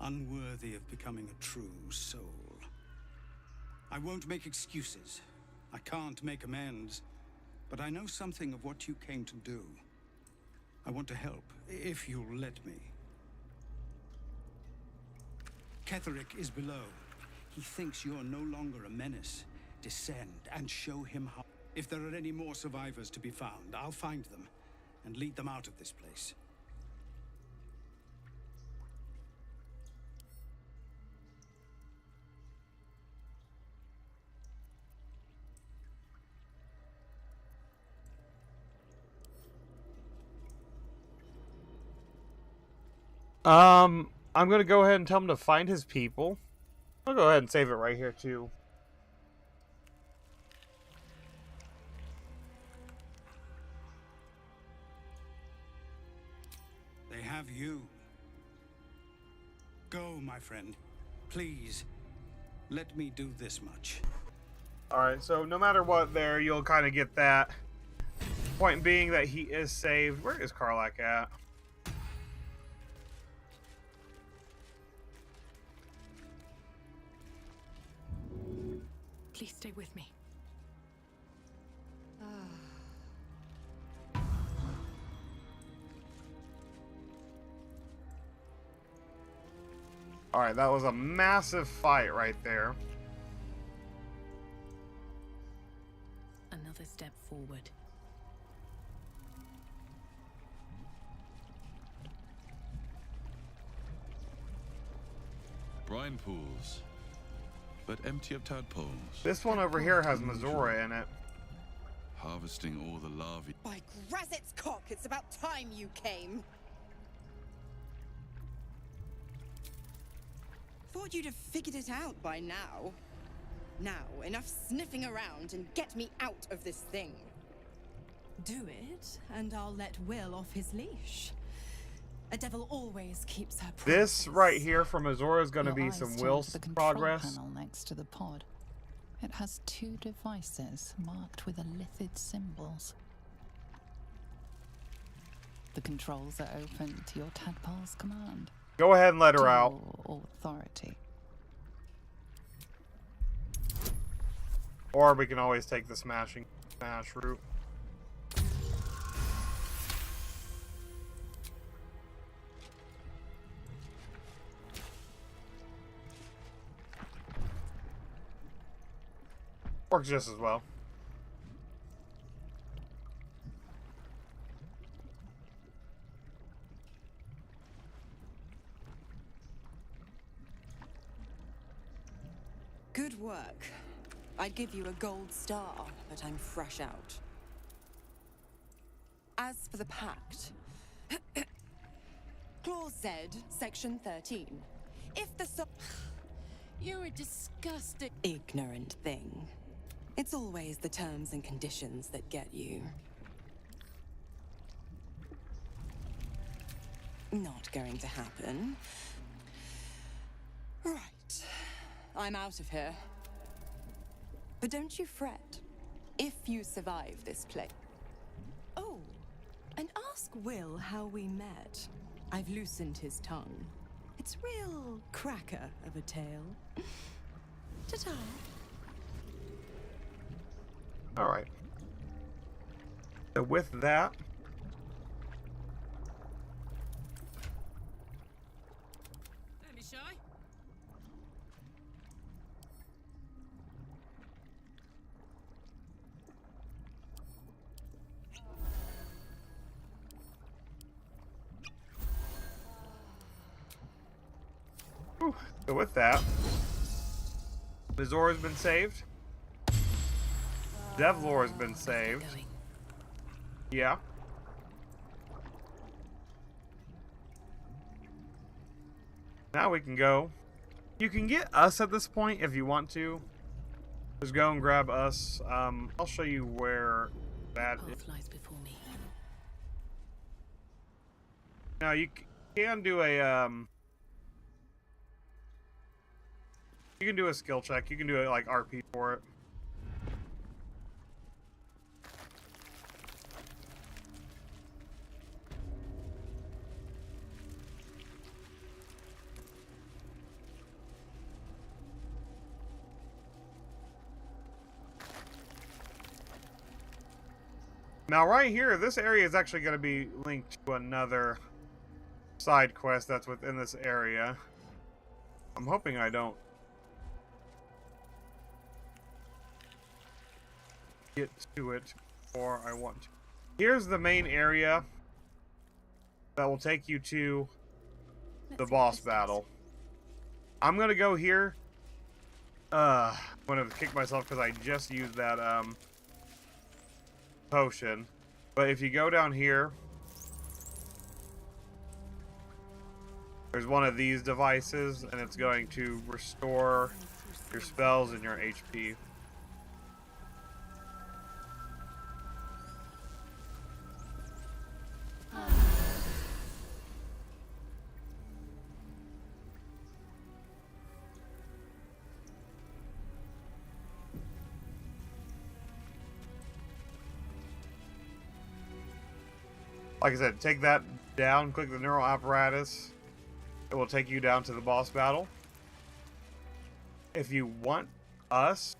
unworthy of becoming a true soul. I won't make excuses. I can't make amends. But I know something of what you came to do. I want to help, if you'll let me. Kethric is below. He thinks you're no longer a menace. Descend and show him how. If there are any more survivors to be found, I'll find them and lead them out of this place. I'm going to go ahead and tell him to find his people. I'll go ahead and save it right here, too. They have you. Go, my friend. Please, let me do this much. Alright, so no matter what there, you'll kind of get that. Point being that he is saved. Where is Karlach at? Please stay with me. Alright, that was a massive fight right there. Another step forward. Brine pools, but empty of tadpoles. This one over here has Missouri in it. Harvesting all the larvae. By Grazit's cock, it's about time you came. Thought you'd have figured it out by now. Now, enough sniffing around and get me out of this thing. Do it, and I'll let Will off his leash. A devil always keeps her promises. This right here from Azora is going to be some Will's progress. Panel next to the pod. It has 2 devices marked with elithid symbols. The controls are open to your tadpole's command. Go ahead and let her out. Authority. Or we can always take the smash route. Works just as well. Good work. I'd give you a gold star, but I'm fresh out. As for the pact, Clause Z, Section 13. If the You're a disgusting... Ignorant thing. It's always the terms and conditions that get you. Not going to happen. Right. I'm out of here. But don't you fret. If you survive this play. Oh, and ask Will how we met. I've loosened his tongue. It's real cracker of a tale. Ta-ta. Alright. So with that... Let me show. Whew. So with that, Azor has been saved. Devlor has been saved. Yeah. Now we can go. You can get us at this point if you want to. Just go and grab us. I'll show you where that is. Lies before me. Now you can do a you can do a skill check. You can do a like RP for it. Now right here, this area is actually going to be linked to another side quest that's within this area. I'm hoping I don't get to it before I want to. Here's the main area that will take you to the boss battle. I'm going to go here. I'm going to kick myself because I just used that potion. But if you go down here, there's one of these devices, and it's going to restore your spells and your HP. Like I said, take that down, click the neural apparatus. It will take you down to the boss battle. If you want us,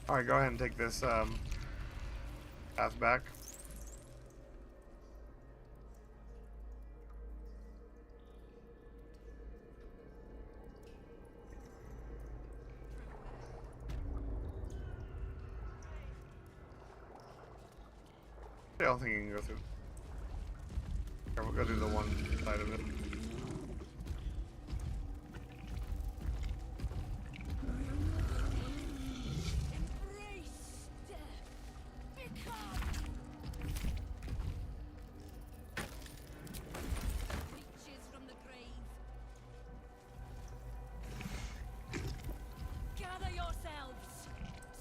alright, go ahead and take this path back. I don't think you can go through. Okay, we'll go through the one side of it.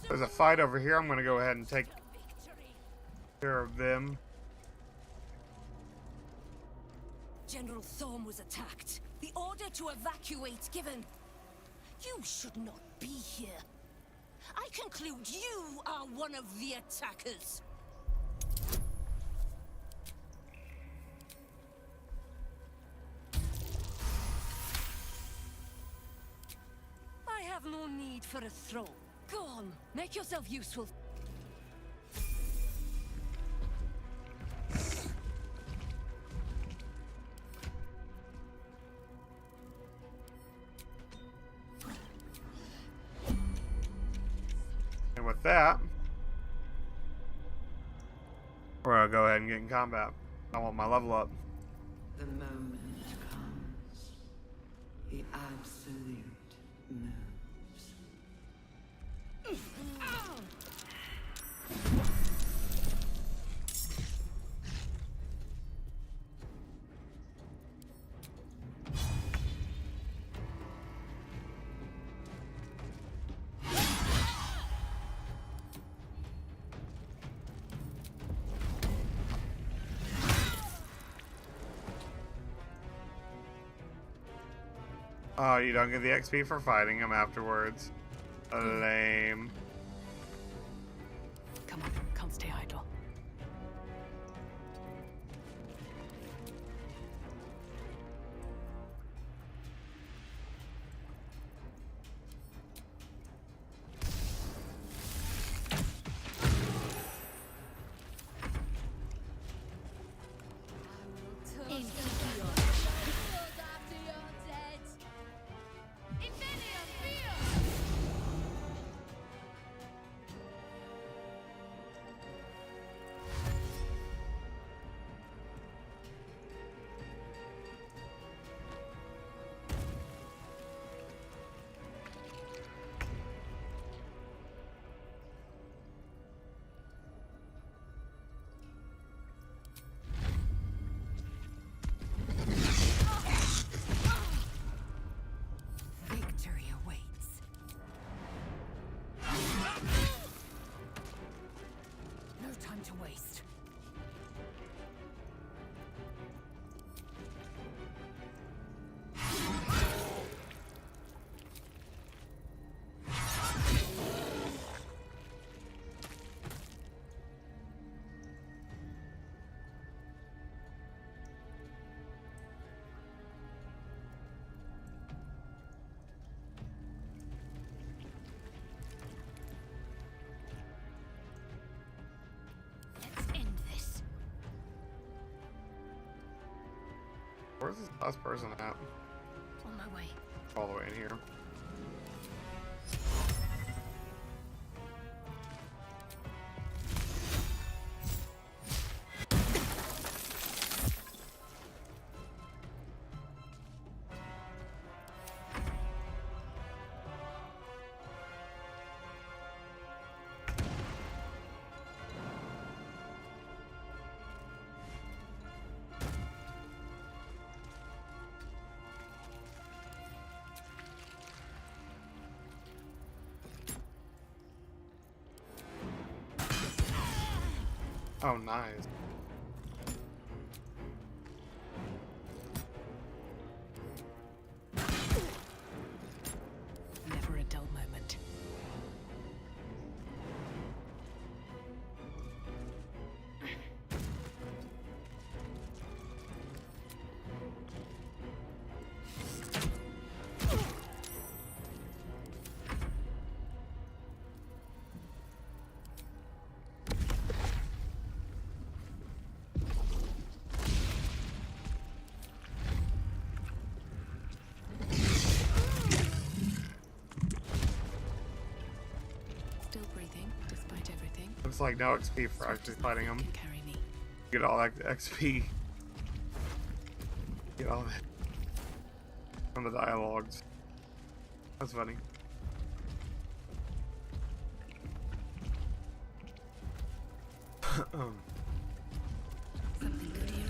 There's a fight over here. I'm going to go ahead and take care of them. General Thorme was attacked. The order to evacuate given. You should not be here. I conclude you are one of the attackers. I have no need for a throne. Go on, make yourself useful. And with that, we're gonna go ahead and get in combat. I want my level up. The moment comes. The absolute moves. Oh, you don't get the XP for fighting him afterwards. Lame. Come on, can't stay idle. Victory awaits. No time to waste. Let's end this. Where's this last person at? On my way. All the way in here. Oh, nice. Never a dull moment. Still breathing, despite everything. Looks like no XP for actually fighting him. Can carry me. Get all that XP. Get all that from the dialogues. That's funny. Something good here,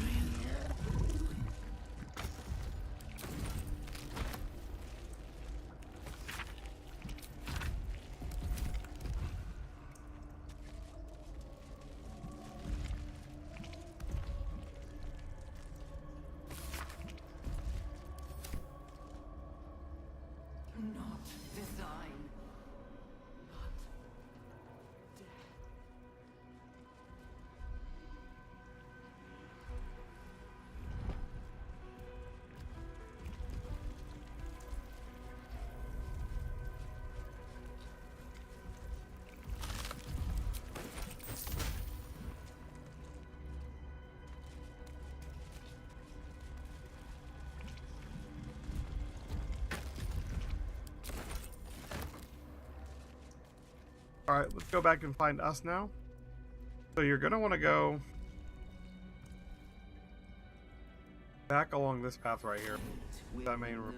Alright, let's go back and find us now. So you're going to want to go back along this path right here. That main room.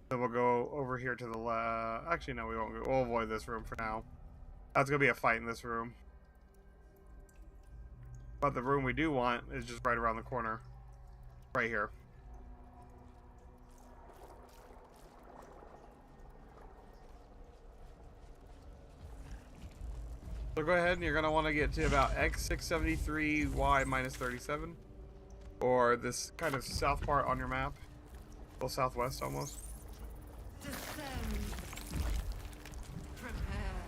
Then we'll go over here to the left. Actually, no, we won't go. We'll avoid this room for now. That's going to be a fight in this room. But the room we do want is just right around the corner. Right here. So go ahead and you're going to want to get to about X673, Y minus 37. Or this kind of south part on your map. A little southwest almost. Descend. Prepare.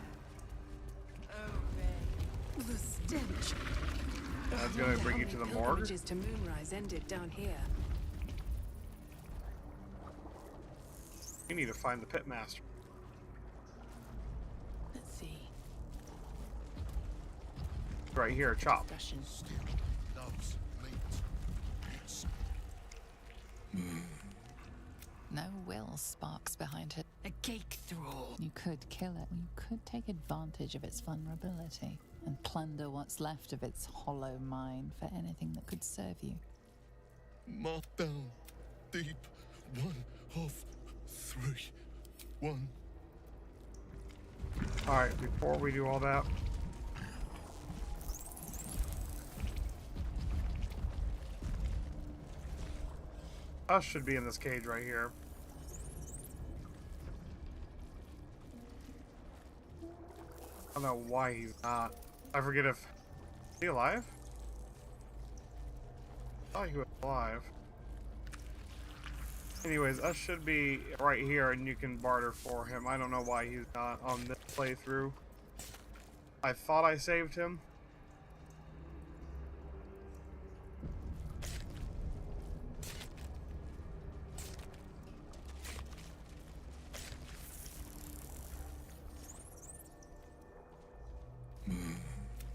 Obey. The stench. That's going to bring you to the morgue. Pilgrimages to Moonrise ended down here. You need to find the pitmaster. Let's see. Right here, chop. Loves meat. No will sparks behind it. A cake thrall. You could kill it. You could take advantage of its vulnerability and plunder what's left of its hollow mind for anything that could serve you. Mark down. Deep. 1 of 3. 1. Alright, before we do all that, us should be in this cage right here. I don't know why he's not. I forget if... Is he alive? I thought he was alive. Anyways, us should be right here and you can barter for him. I don't know why he's not on this playthrough. I thought I saved him.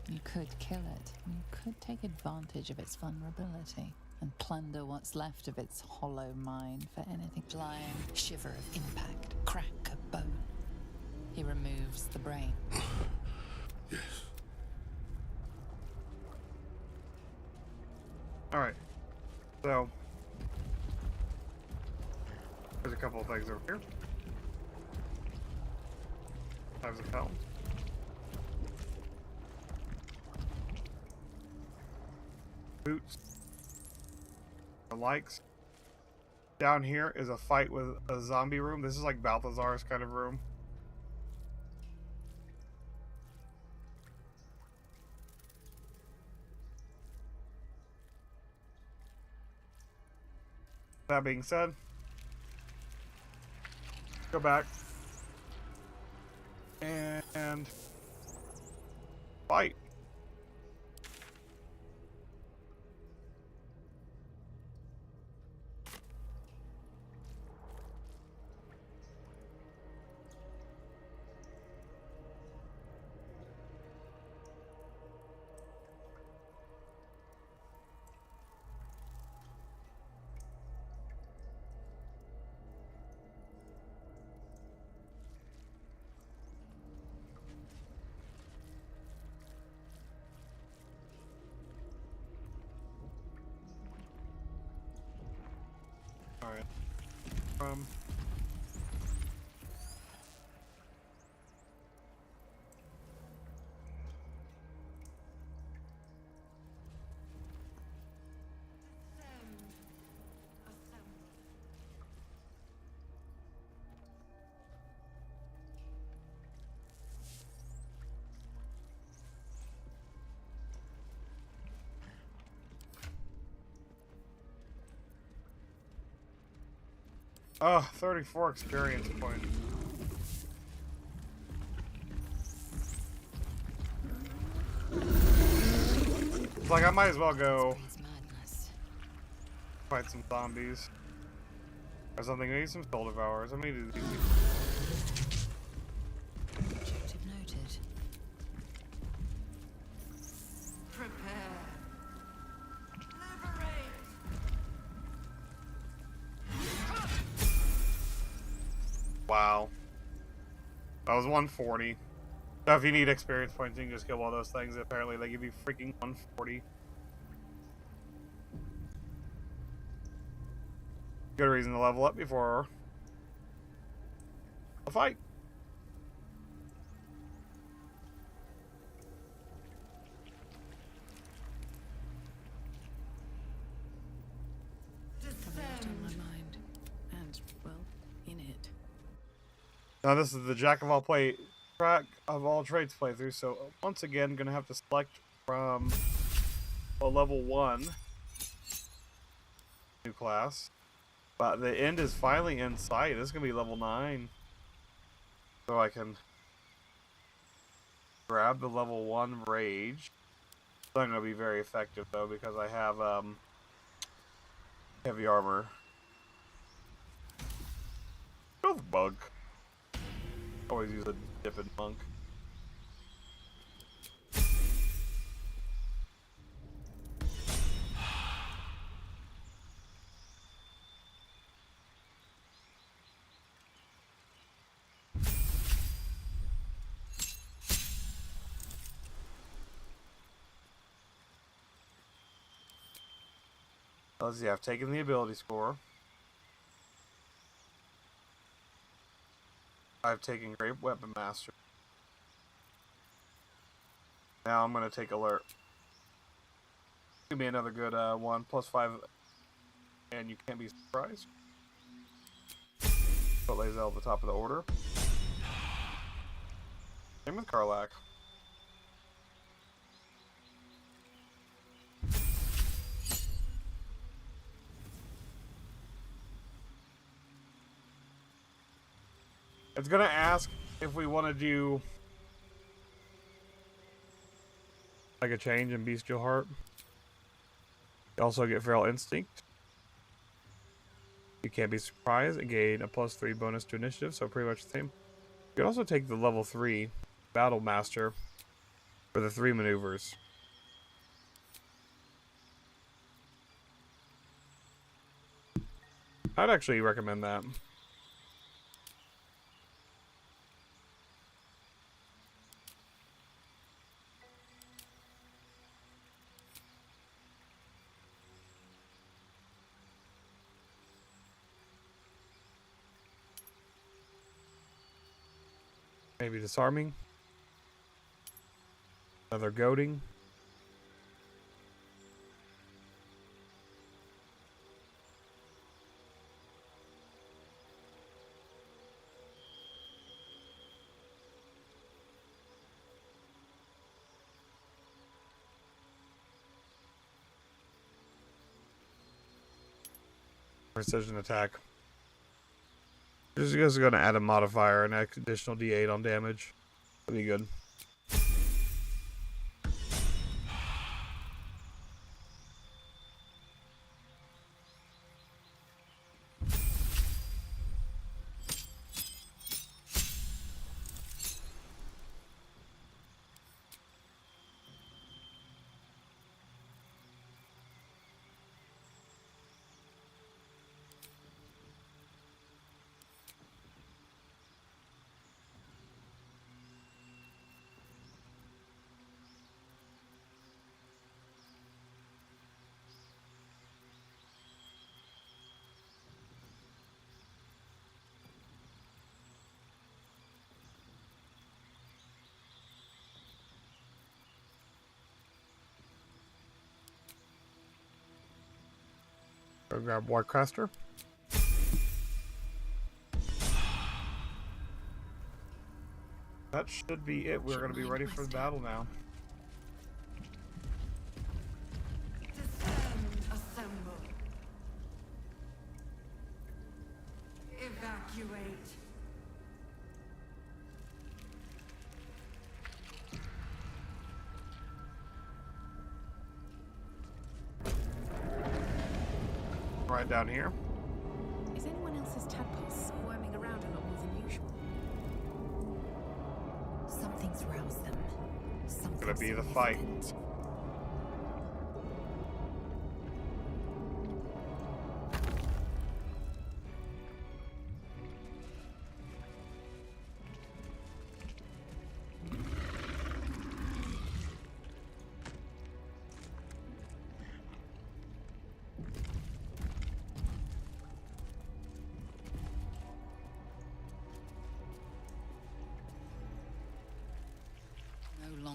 You could kill it. You could take advantage of its vulnerability and plunder what's left of its hollow mind for anything. Flying shiver of impact, crack of bone. He removes the brain. Yes. Alright. So, there's a couple of things over here. Times of hell. Boots. The likes. Down here is a fight with a zombie room. This is like Balthazar's kind of room. That being said, go back and fight. Alright. Oh, 34 experience points. It's like I might as well go fight some zombies or something. I need some soul devourers. I need to do these. Objective noted. Prepare. wow. That was 140. So if you need experience points, you can just kill all those things. Apparently they give you freaking 140. Good reason to level up before a fight. On my mind, and well, in it. Now this is the Jack of all trades playthrough, so once again gonna have to select from a level 1 new class. But the end is finally in sight. This is gonna be level 9. So I can grab the level 1 rage. It's not gonna be very effective though because I have heavy armor. Go with bug. Always use a dipping monk. Let's see, I've taken the ability score. I've taken Great Weapon Master. Now I'm going to take Alert. Give me another good one, +5, and you can't be surprised. Put Lae'zel at the top of the order. Same with Karlach. It's gonna ask if we want to do like a change in Bestial Heart. You also get Feral Instinct. You can't be surprised and gain a +3 bonus to initiative, so pretty much the same. You can also take the level 3 Battle Master for the 3 maneuvers. I'd actually recommend that. Maybe disarming. Another goading. Precision attack. Just going to add a modifier, an additional D8 on damage. That'd be good. Go grab Warcaster. That should be it. We're going to be ready for the battle now. Assemble. Evacuate. Right down here. Is anyone else's tadpole squirming around a lot more than usual? Something's roused them. Something's Gonna be the fight.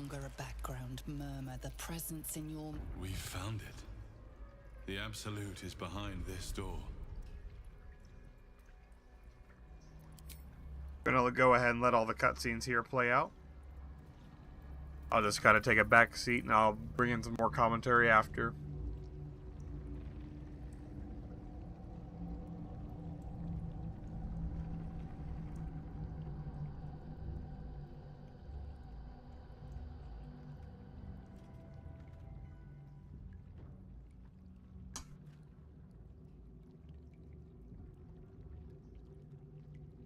longer a background murmur. The presence in your... We found it. The Absolute is behind this door. Gonna go ahead and let all the cutscenes here play out. I'll just kind of take a back seat and I'll bring in some more commentary after.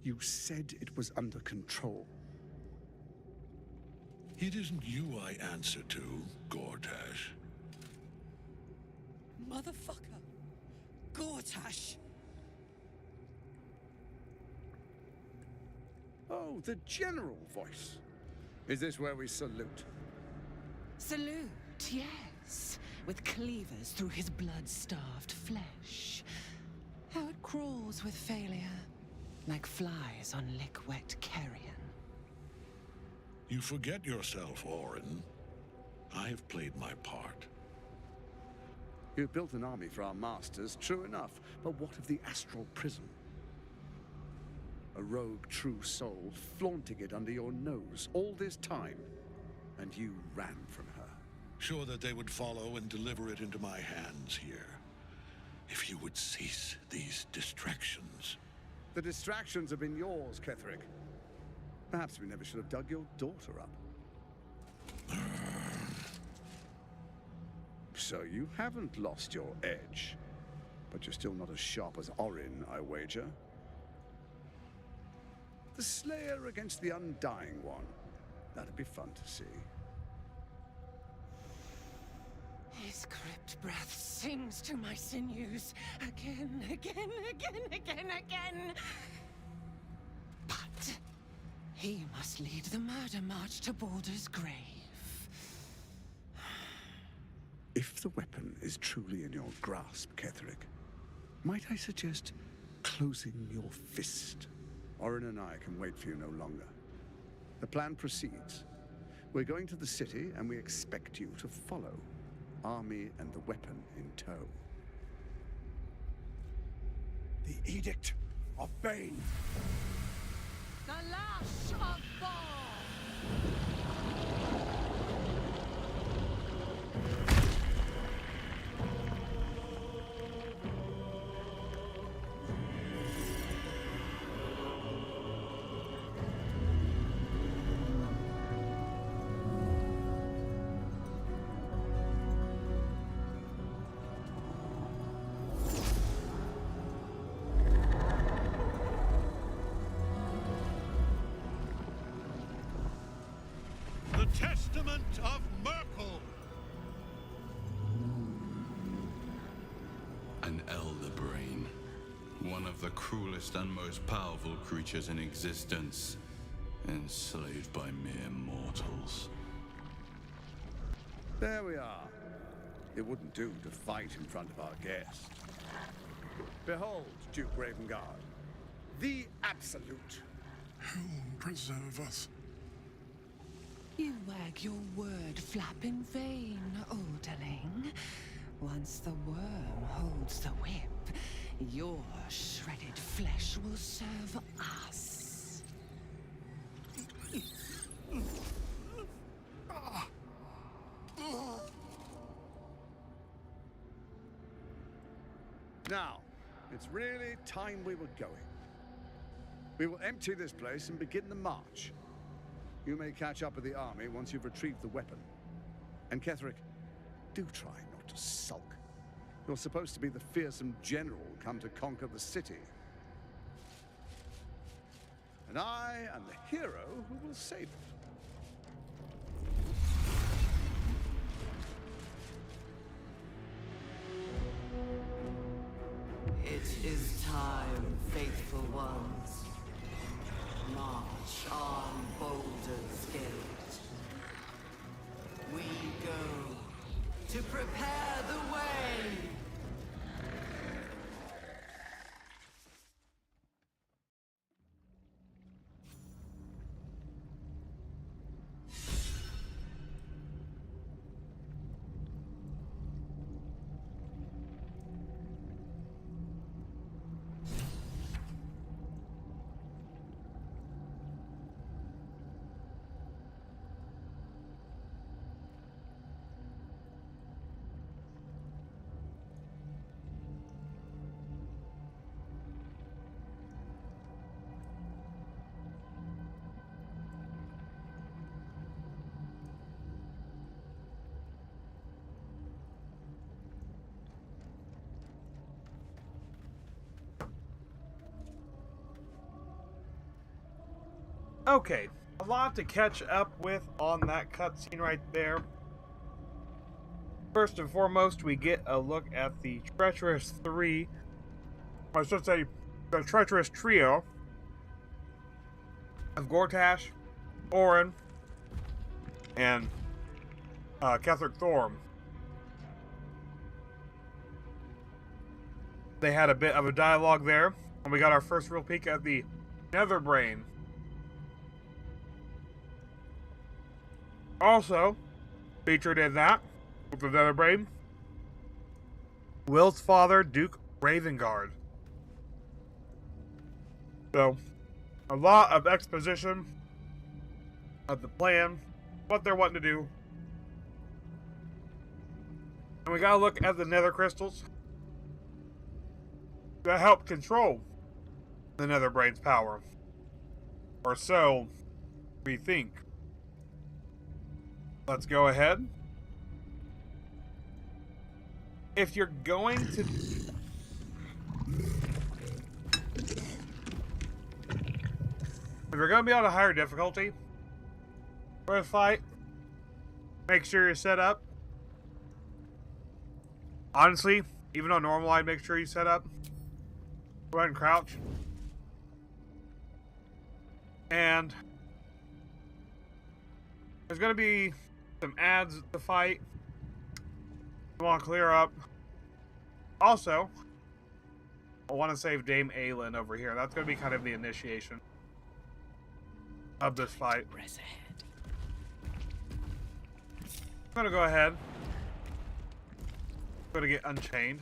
You said it was under control. It isn't you I answer to, Gortash. Motherfucker! Gortash! Oh, the general voice. Is this where we salute? Salute, yes. With cleavers through his blood-starved flesh. How it crawls with failure. Like flies on lick-wet carrion. You forget yourself, Orin. I have played my part. You've built an army for our masters, true enough. But what of the astral prison? A rogue true soul flaunting it under your nose all this time. And you ran from her. Sure that they would follow and deliver it into my hands here. If you would cease these distractions. The distractions have been yours, Kethric. Perhaps we never should have dug your daughter up. So you haven't lost your edge. But you're still not as sharp as Orin, I wager. The Slayer against the Undying One. That'd be fun to see. His crypt breath sings to my sinews. Again, again, again, again, again. But he must lead the murder march to Baldur's grave. If the weapon is truly in your grasp, Kethric, might I suggest closing your fist? Orin and I can wait for you no longer. The plan proceeds. We're going to the city, and we expect you to follow. Army and the weapon in tow. The Edict of Bane. The lash of Thorme. Testament of Myrkul! An elder brain. One of the cruelest and most powerful creatures in existence. Enslaved by mere mortals. There we are. It wouldn't do to fight in front of our guest. Behold, Duke Ravengard. The Absolute. Who preserve us? You wag your word flap in vain, Alderling. Once the worm holds the whip, your shredded flesh will serve us. Now, it's really time we were going. We will empty this place and begin the march. You may catch up with the army once you've retrieved the weapon. And Kethric, do try not to sulk. You're supposed to be the fearsome general come to conquer the city. And I am the hero who will save it. It is time, faithful ones. March on Baldur's Gate. We go to prepare the way. Okay, a lot to catch up with on that cutscene right there. First and foremost, we get a look at the treacherous three, or I should say, the treacherous trio of Gortash, Orin, and Kethric Thorme. They had a bit of a dialogue there, and we got our first real peek at the Nether Brain. Also, featured in that, with the Nether Brain, Will's father, Duke Ravengard. So, a lot of exposition of the plan, what they're wanting to do. And we gotta look at the Nether Crystals that help control the Nether Brain's power. Or so we think. Let's go ahead. If you're going to... If you're going to be on a higher difficulty for a fight, make sure you're set up. Honestly, even on normal, I'd make sure you set up. Go ahead and crouch. And there's going to be some ads to fight. You want to clear up. Also, I want to save Dame Aelin over here. That's going to be kind of the initiation of this fight. I'm going to go ahead. I'm going to get Unchained.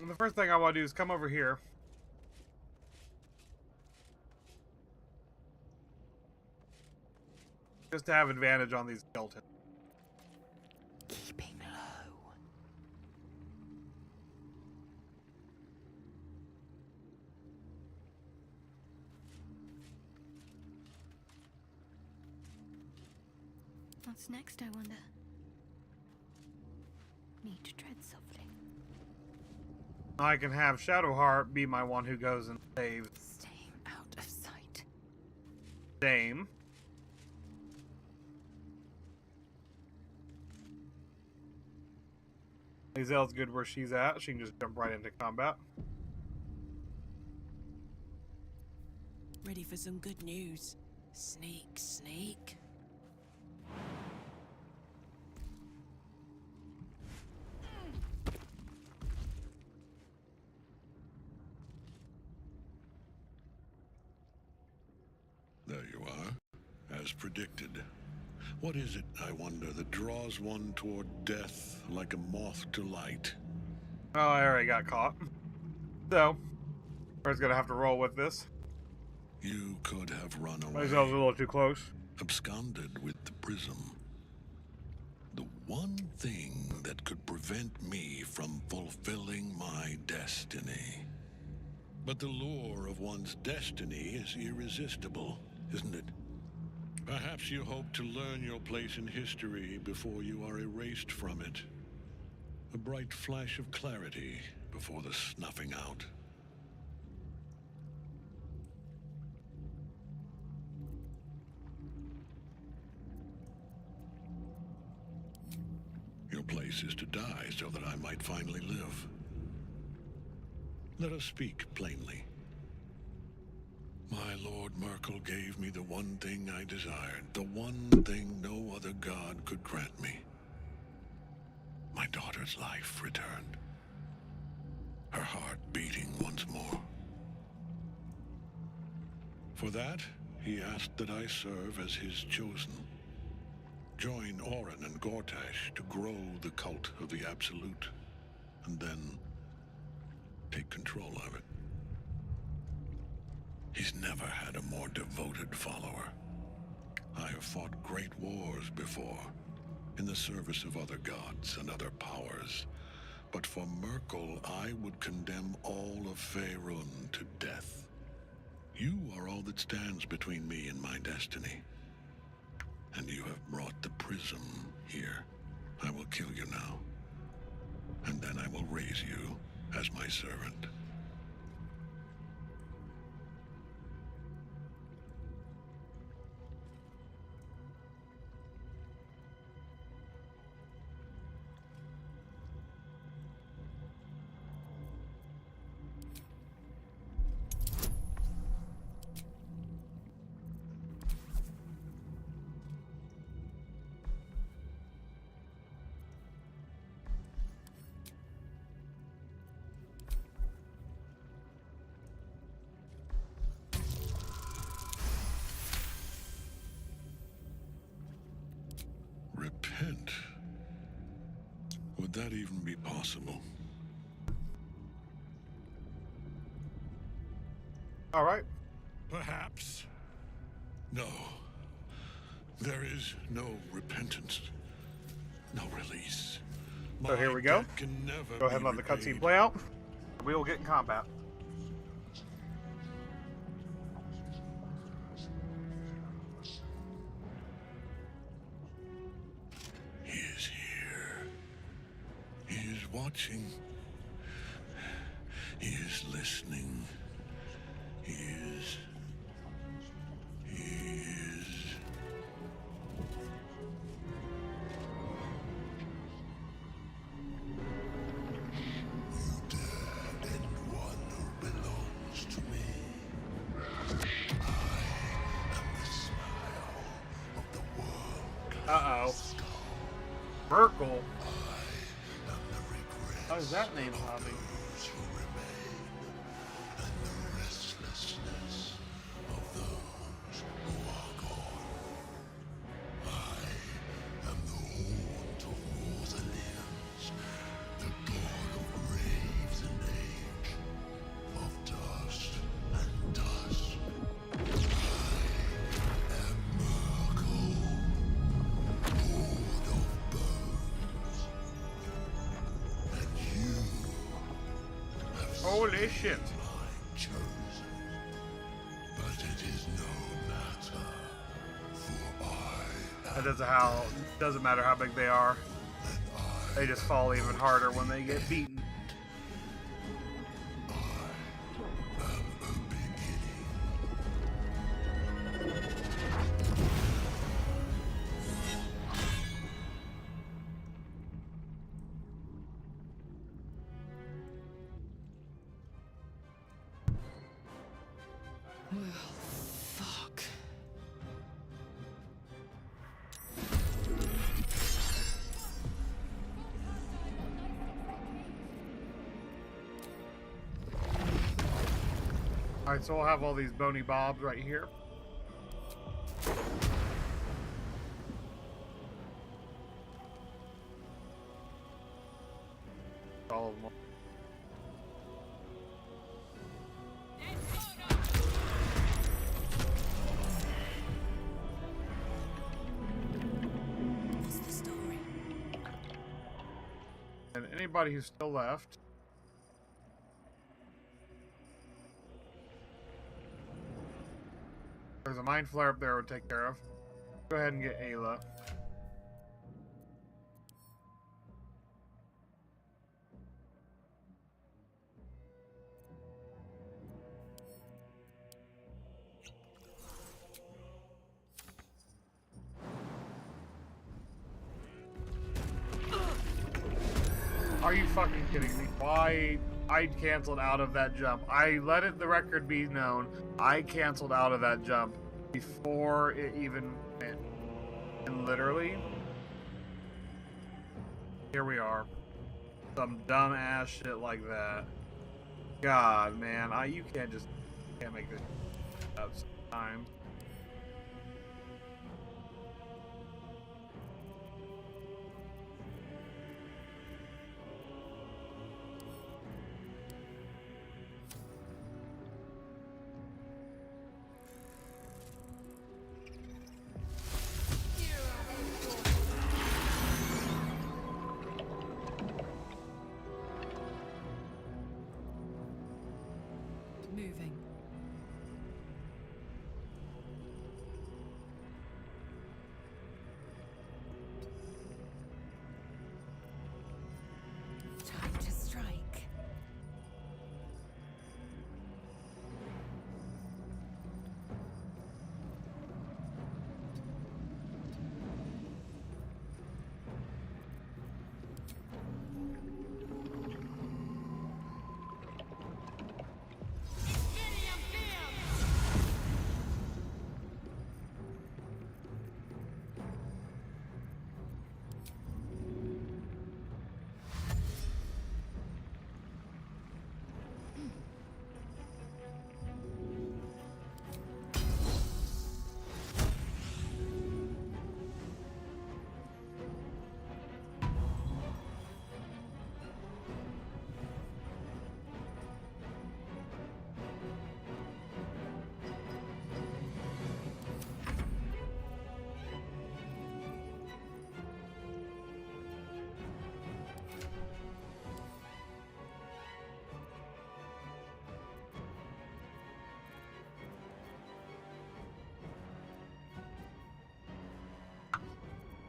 And the first thing I want to do is come over here. Just to have advantage on these skeletons. Keeping low. What's next, I wonder? Need to tread softly. I can have Shadowheart be my one who goes and saves. Staying out of sight. Dame. Lae'zel's good where she's at. She can just jump right into combat. Ready for some good news. Sneak, sneak. There you are, as predicted. What is it, I wonder, that draws one toward death like a moth to light? Oh, I already got caught. So, we're just gonna have to roll with this. You could have run away. Lae'zel's a little too close. Absconded with the prism. The one thing that could prevent me from fulfilling my destiny. But the lure of one's destiny is irresistible, isn't it? Perhaps you hope to learn your place in history before you are erased from it. A bright flash of clarity before the snuffing out. Your place is to die so that I might finally live. Let us speak plainly. My Lord Myrkul gave me the one thing I desired, the one thing no other god could grant me. My daughter's life returned. Her heart beating once more. For that, he asked that I serve as his chosen. Join Orin and Gortash to grow the cult of the Absolute, and then take control of it. He's never had a more devoted follower. I have fought great wars before, in the service of other gods and other powers. But for Myrkul, I would condemn all of Faerun to death. You are all that stands between me and my destiny. And you have brought the prism here. I will kill you now. and then I will raise you as my servant. Repent? Would that even be possible? All right. Perhaps. No. There is no repentance. No release. So here we go. Can never go ahead and let the cutscene play out. We will get in combat. He is here. He is watching. He is listening. He is. Uh-oh. Myrkul. How is that name, Hobby? Holy shit. That doesn't matter how big they are. They just fall even harder when they get beaten. Well, fuck. Alright, so we'll have all these bony bobs right here. All of them. What's the story? And anybody who's still left. There's a mind flare up there we'll take care of. Go ahead and get Ayla. Are you fucking kidding me? Why? I canceled out of that jump. I let the record be known. I canceled out of that jump before it even went. And literally, here we are. Some dumb ass shit like that. God, man, you can't make this up sometimes. Moving.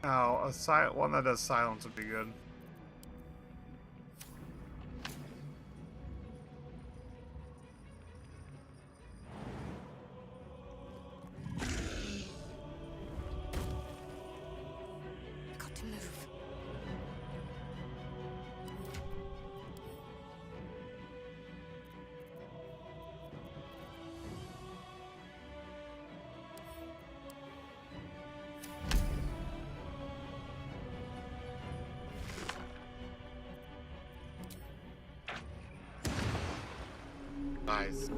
Oh, one that does silence would be good. Got to move. Nice.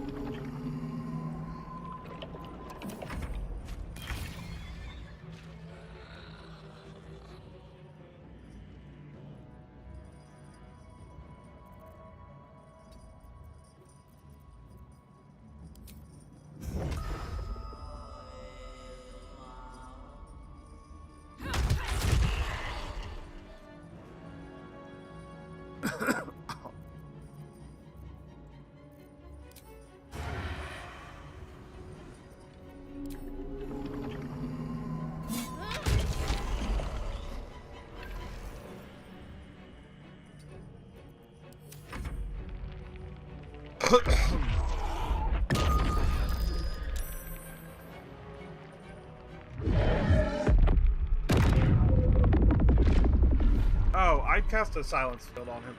Oh, I'd cast a silence field on him.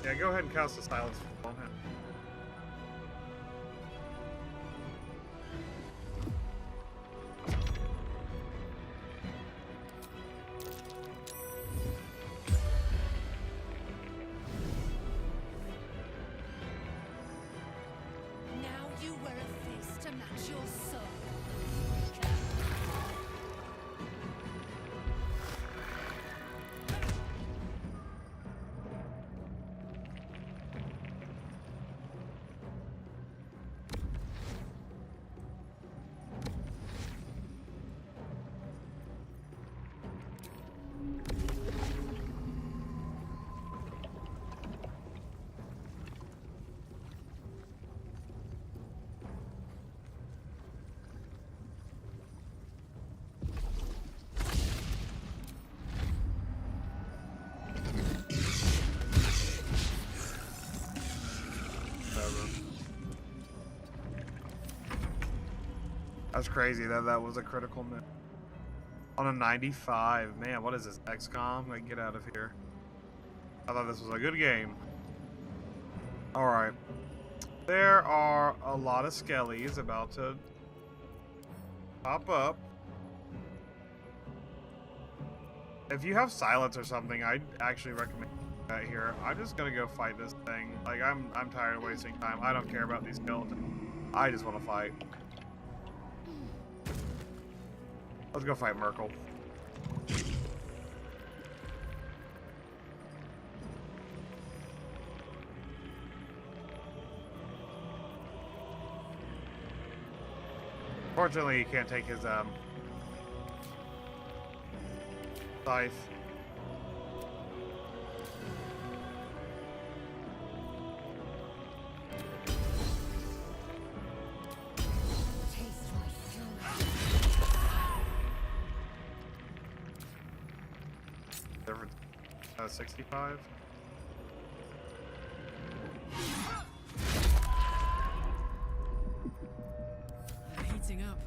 Yeah, go ahead and cast a silence field on him. Now you wear a face to match your soul. That's crazy that was a critical miss. On a 95. Man, what is this? XCOM? Like, get out of here. I thought this was a good game. Alright. There are a lot of skellies about to pop up. If you have silence or something, I'd actually recommend that here. I'm just gonna go fight this thing. Like, I'm tired of wasting time. I don't care about these skeletons. I just want to fight. Let's go fight Myrkul. Fortunately, he can't take his scythe. Different 65. I'm heating up.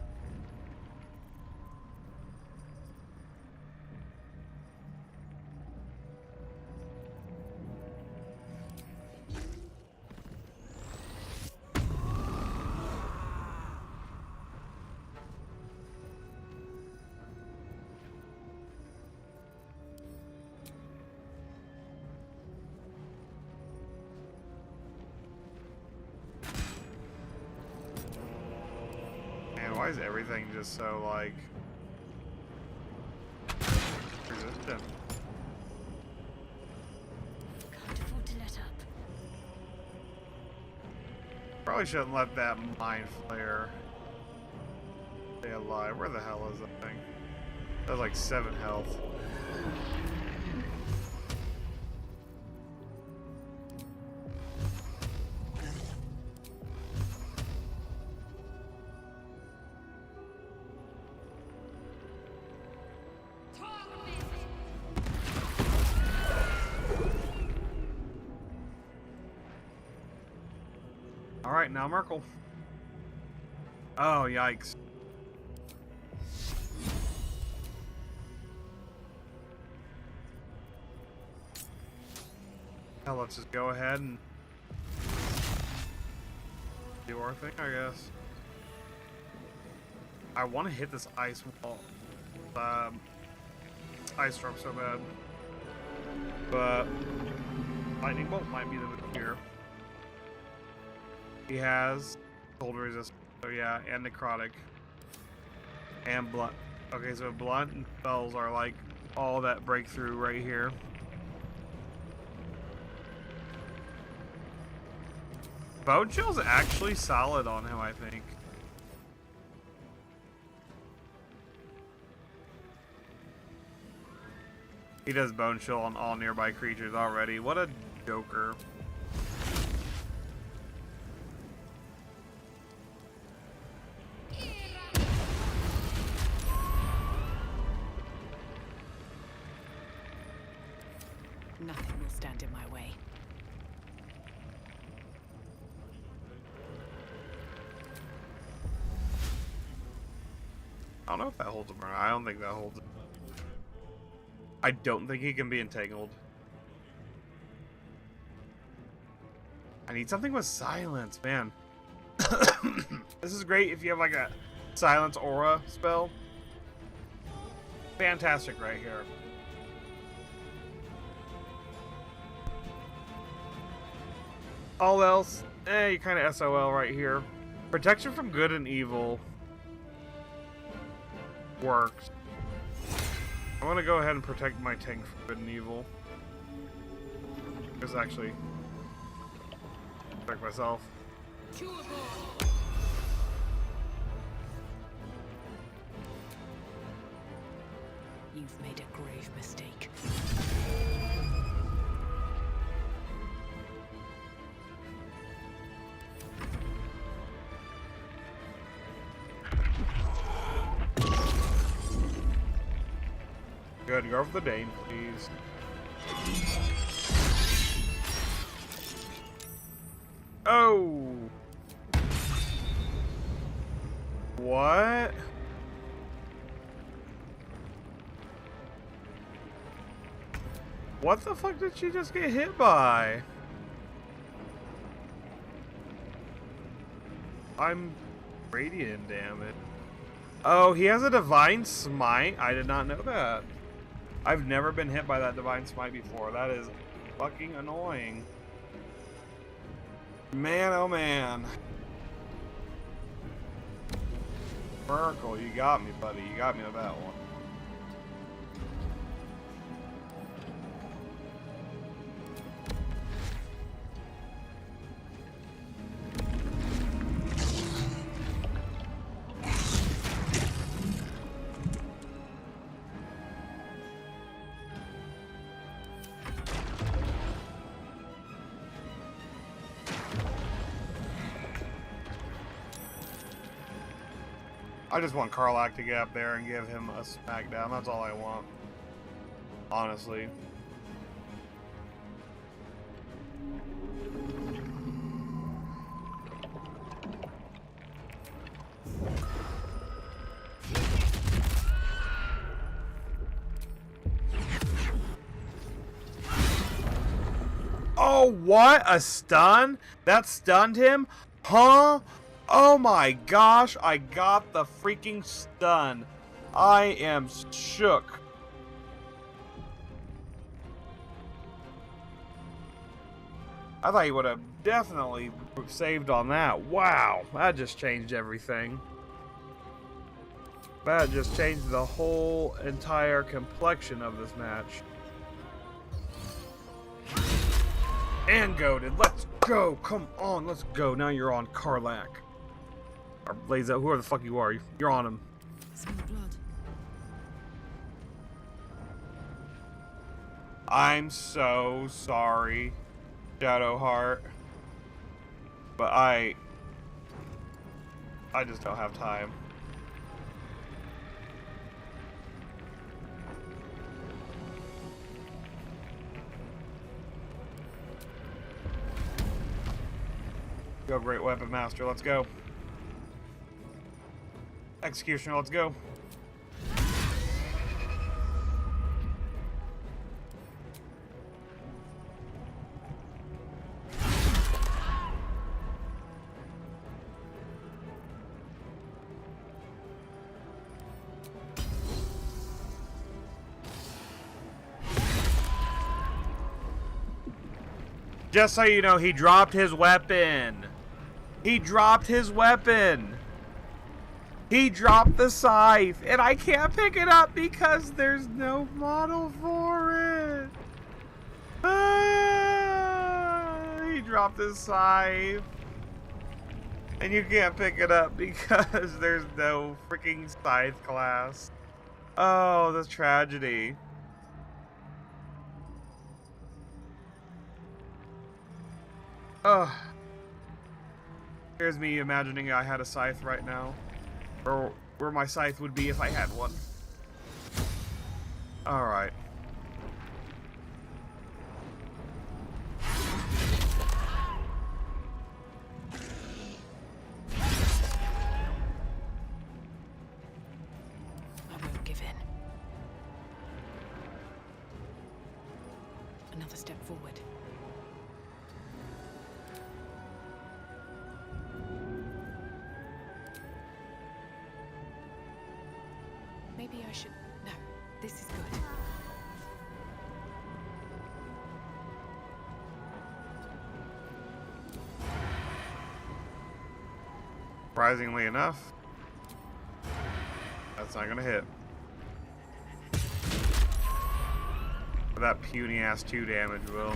Why is everything just so, like, resistant? Can't afford to let up. Probably shouldn't let that mind flare stay alive. Where the hell is that thing? That was like 7 health. Alright, now Myrkul. Oh, yikes. Now let's just go ahead and do our thing, I guess. I want to hit this ice wall. Ice storm so bad. But lightning bolt might be the move here. He has cold resist, so yeah, and necrotic. And blunt. Okay, so blunt and spells are like all that breakthrough right here. Bone Chill's actually solid on him, I think. He does Bone Chill on all nearby creatures already. What a joker. Nothing will stand in my way. I don't know if that holds him or not. I don't think that holds him. I don't think he can be entangled. I need something with silence, man. This is great if you have like a silence aura spell. Fantastic right here. All else, you kind of SOL right here. Protection from good and evil works. I want to go ahead and protect my tank from good and evil. Just actually protect myself. You've made a grave mistake. Good, go for the Dane, please. Oh! What? What the fuck did she just get hit by? I'm radiant damage. Oh, he has a divine smite? I did not know that. I've never been hit by that divine smite before. That is fucking annoying. Man, oh man. Myrkul, you got me, buddy. You got me with that one. I just want Karlach to get up there and give him a smackdown. That's all I want. Honestly. Oh, what? A stun? That stunned him? Huh? Oh my gosh, I got the freaking stun. I am shook. I thought he would have definitely saved on that. Wow, that just changed everything. That just changed the whole entire complexion of this match. And goaded, let's go. Come on, let's go. Now you're on Karlach. Or Blaze out, whoever the fuck you are, you're on him. I'm so sorry, Shadowheart. But I just don't have time. Go, Great Weapon Master. Let's go. Executioner, let's go. Just so you know, he dropped his weapon. He dropped his weapon. He dropped the scythe, and I can't pick it up because there's no model for it. He dropped his scythe, and you can't pick it up because there's no freaking scythe class. Oh, that's tragedy. Oh. Here's me imagining I had a scythe right now. Or where my scythe would be if I had one. Alright. I won't give in. Another step forward. Maybe I should... No, this is good. Surprisingly enough, that's not gonna hit. For that puny ass 2 damage, will.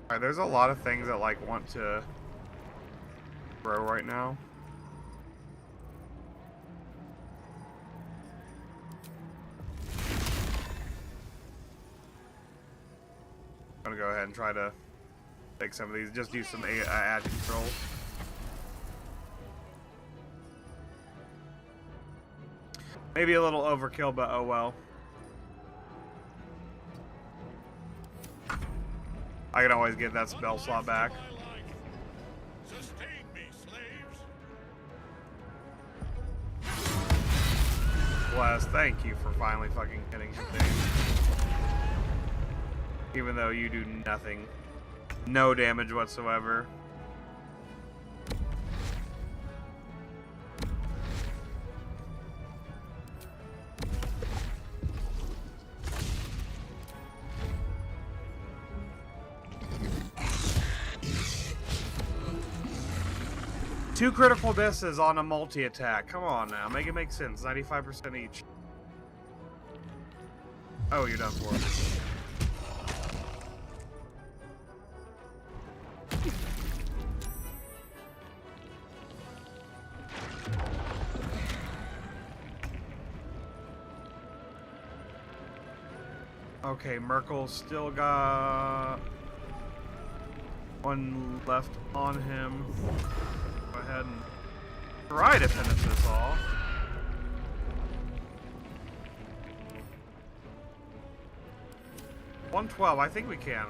Alright, there's a lot of things that like want to grow right now. I'm gonna go ahead and try to take some of these, just do some ad control. Maybe a little overkill, but oh well. I can always get that spell slot back. Bless, thank you for finally fucking hitting some things. Even though you do nothing. No damage whatsoever. Two critical misses on a multi-attack. Come on now, make it make sense. 95% each. Oh, you're done for. Okay, Myrkul still got one left on him. Go ahead and try to finish this off. $112, I think we can.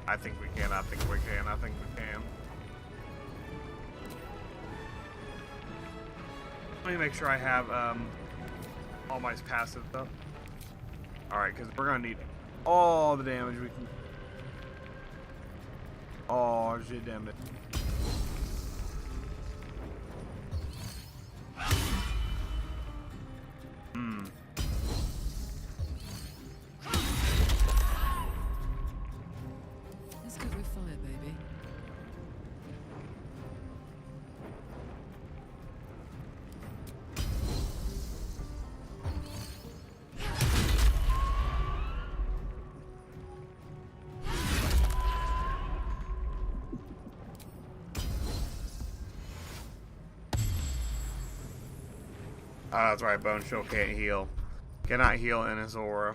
I think we can. I think we can. Let me make sure I have all my passive stuff. Alright, because we're going to need all the damage we can. Oh, shit, damn it. Let's go with fire, baby. Oh, that's right, Bone Shield can't heal. Cannot heal in his aura.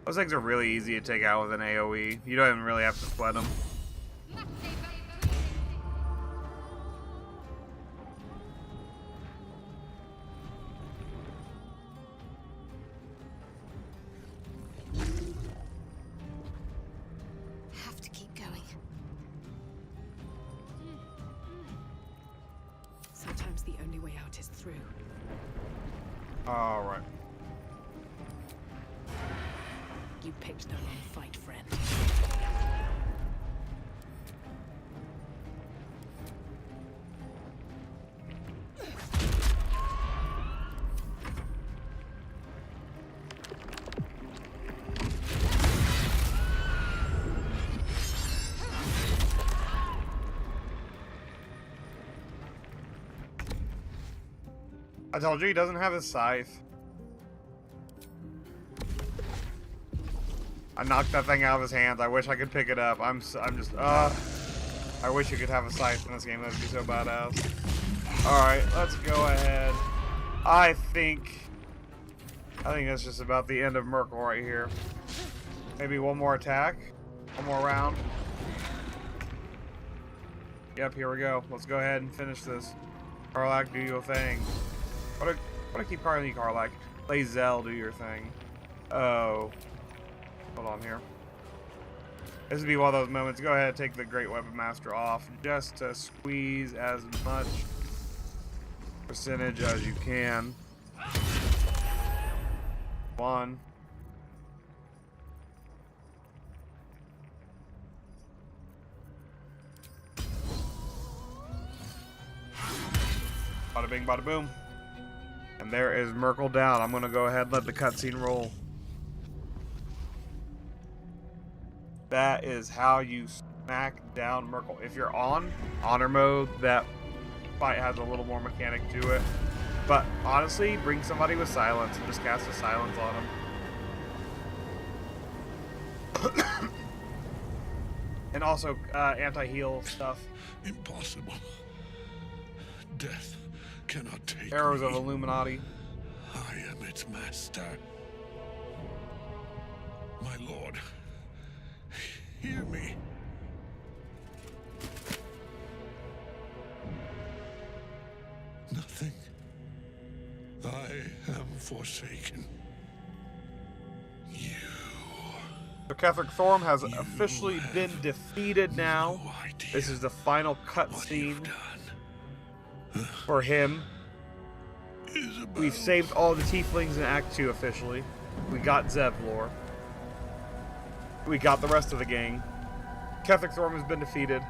Those things are really easy to take out with an AoE. You don't even really have to sweat them. Have to keep going. Sometimes the only way out is through. All right. You picked the wrong fight, friend. I told you he doesn't have his scythe. I knocked that thing out of his hands. I wish I could pick it up. I'm just, I wish you could have a scythe in this game. That'd be so badass. Alright, let's go ahead. I think that's just about the end of Myrkul right here. Maybe one more attack. One more round. Yep, here we go. Let's go ahead and finish this. Karlach, do your thing. What do I keep calling you, Karlach? Lae'zel, do your thing. Oh. Hold on here. This would be one of those moments. Go ahead and take the Great Weapon Master off just to squeeze as much percentage as you can. One. Bada bing, bada boom. And there is Myrkul down. I'm going to go ahead and let the cutscene roll. That is how you smack down Myrkul. If you're on honor mode, that fight has a little more mechanic to it. But honestly, bring somebody with silence and just cast a silence on them. And also anti-heal stuff. Impossible. Death cannot take Arrows me. of Illuminati. I am its master. My lord, hear me. Nothing. I am forsaken. So Kethric Thorme has officially been defeated now. This is the final cutscene for him. We've saved all the tieflings in Act 2 officially. We got Zevlor. We got the rest of the gang. Kethric Thorme has been defeated.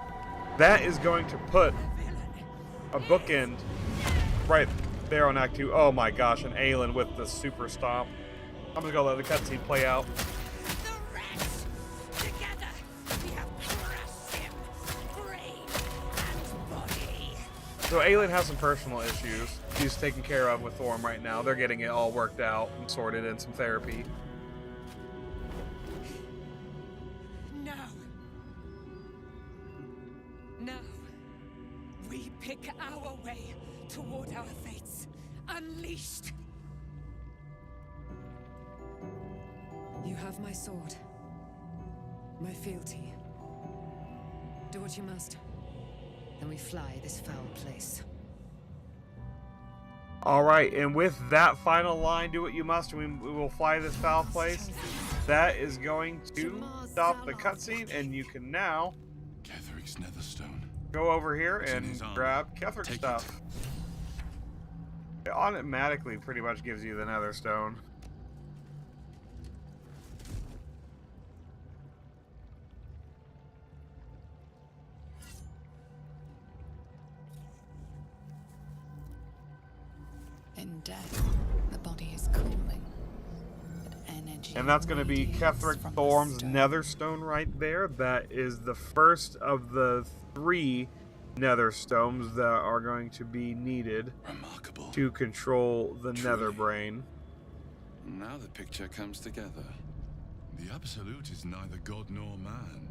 That is going to put a bookend right there on Act 2. Oh my gosh, and Aelin with the super stomp. I'm just gonna let the cutscene play out. So Aelin has some personal issues she's taken care of with Thorme right now. They're getting it all worked out and sorted in some therapy. No. No. We pick our way toward our fates. Unleashed. You have my sword. My fealty. Do what you must. Then we fly this foul place. Alright, and with that final line, do what you must, we will fly this foul place. That is going to stop the cutscene, and you can now Kethric's Netherstone. Go over here and grab Kethric stuff. It automatically pretty much gives you the Netherstone. In death, the body is cooling. But energy. And that's going to be Kethric Thorme's Netherstone right there. That is the first of the 3 Netherstones that are going to be needed to control the Netherbrain. Now the picture comes together. The Absolute is neither god nor man.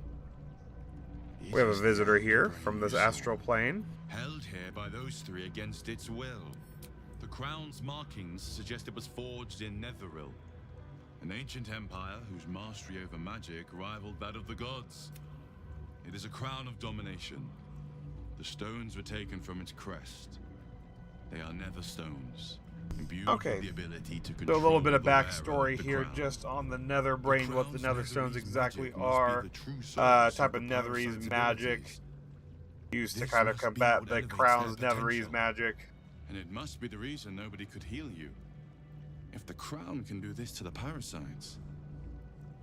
We have a visitor here from this astral plane. Held here by those 3 against its will. The crown's markings suggest it was forged in Netheril. An ancient empire whose mastery over magic rivaled that of the gods. It is a crown of domination. The stones were taken from its crest. They are nether stones, imbued with the ability to control a little bit of the wearer backstory the here crown. just on the nether brain, what the nether stones exactly magic must be are. the true source Type of the netherese parasite's magic abilities. used to This kind of must be combat what the elevates crown's their netherese potential. magic. And it must be the reason nobody could heal you. If the crown can do this to the parasites,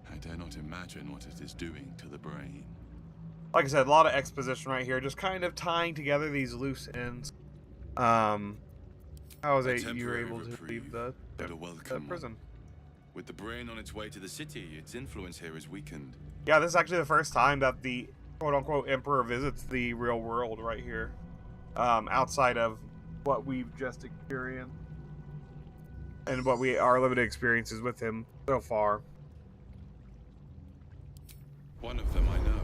I dare not imagine what it is doing to the brain. Like I said, a lot of exposition right here, just kind of tying together these loose ends. How was it you were able to leave the prison? With the brain on its way to the city, its influence here is weakened. Yeah, this is actually the first time that the quote-unquote emperor visits the real world right here. Outside of what we've just experienced. And what our limited experiences with him so far. One of them I know,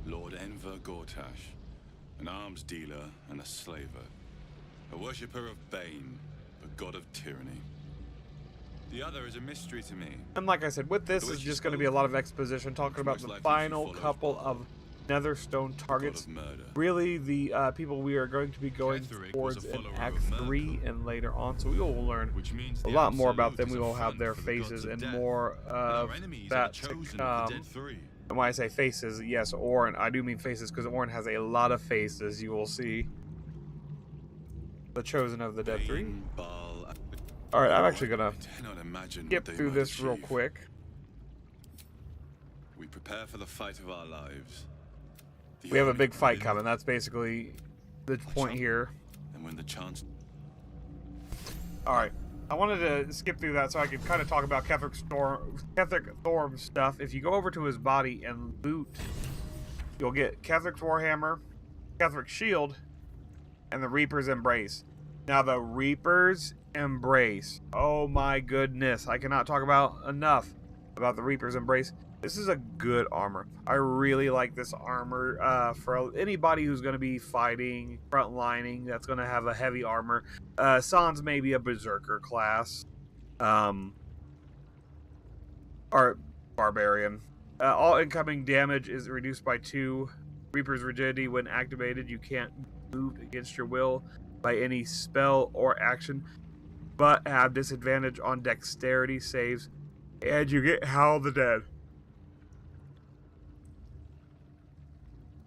Lord Enver Gortash, an arms dealer and a slaver, a worshipper of Bane, the god of tyranny. The other is a mystery to me. And like I said, with this is just going to be a lot of exposition, talking about the final couple of Netherstone targets. Really, the people we are going to be going towards in Act 3 and later on, so we will learn a lot more about them. We will have their faces and more of that to come. And when I say faces, yes, Orin, I do mean faces because Orin has a lot of faces, you will see. The Chosen of the Dead 3. Alright, I'm actually going to skip through this real quick. We prepare for the fight of our lives. We have a big fight coming. That's basically the point here. And when the chance... Alright. I wanted to skip through that so I could kind of talk about Kethric Thorme stuff. If you go over to his body and loot, you'll get Kethric's Warhammer, Kethric's Shield, and the Reaper's Embrace. Now the Reaper's Embrace. Oh my goodness. I cannot talk enough about the Reaper's Embrace. This is a good armor. I really like this armor for anybody who's going to be fighting, frontlining, that's going to have a heavy armor. Sans may be a Berserker class. Or Barbarian. All incoming damage is reduced by 2. Reaper's Rigidity, when activated, you can't move against your will by any spell or action, but have disadvantage on dexterity saves, and you get Howl the Dead.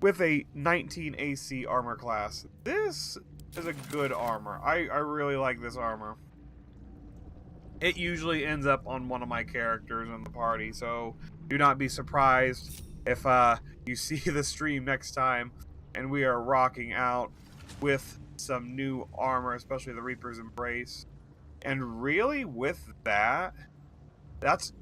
With a 19 AC armor class. This is a good armor. I really like this armor. It usually ends up on one of my characters in the party, so do not be surprised if you see the stream next time and we are rocking out with some new armor, especially the Reaper's Embrace. And really, with that, that's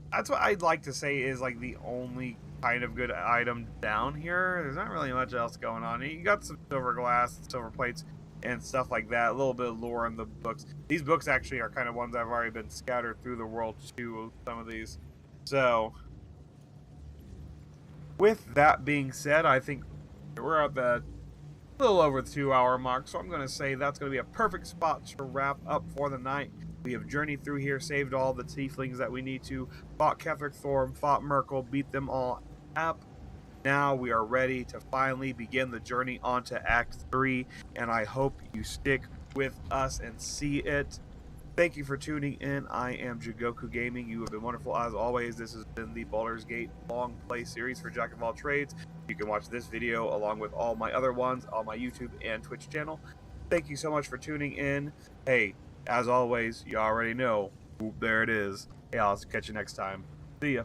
what I'd like to say is like the only kind of good item down here. There's not really much else going on. You got some silver glass, silver plates, and stuff like that. A little bit of lore in the books. These books actually are kind of ones I've already been scattered through the world too, some of these. So, with that being said, I think we're at the little over the 2-hour mark, so I'm going to say that's going to be a perfect spot to wrap up for the night. We have journeyed through here, saved all the tieflings that we need to, fought Kethric Thorme, fought Myrkul, beat them all up. Now we are ready to finally begin the journey onto Act 3, and I hope you stick with us and see it. Thank you for tuning in. I am Jigoku Gaming. You have been wonderful as always. This has been the Baldur's Gate long play series for Jack of all trades. You can watch this video along with all my other ones on my YouTube and Twitch channel. Thank you so much for tuning in. Hey, as always, you already know, there it is. Hey, I'll catch you next time. See ya.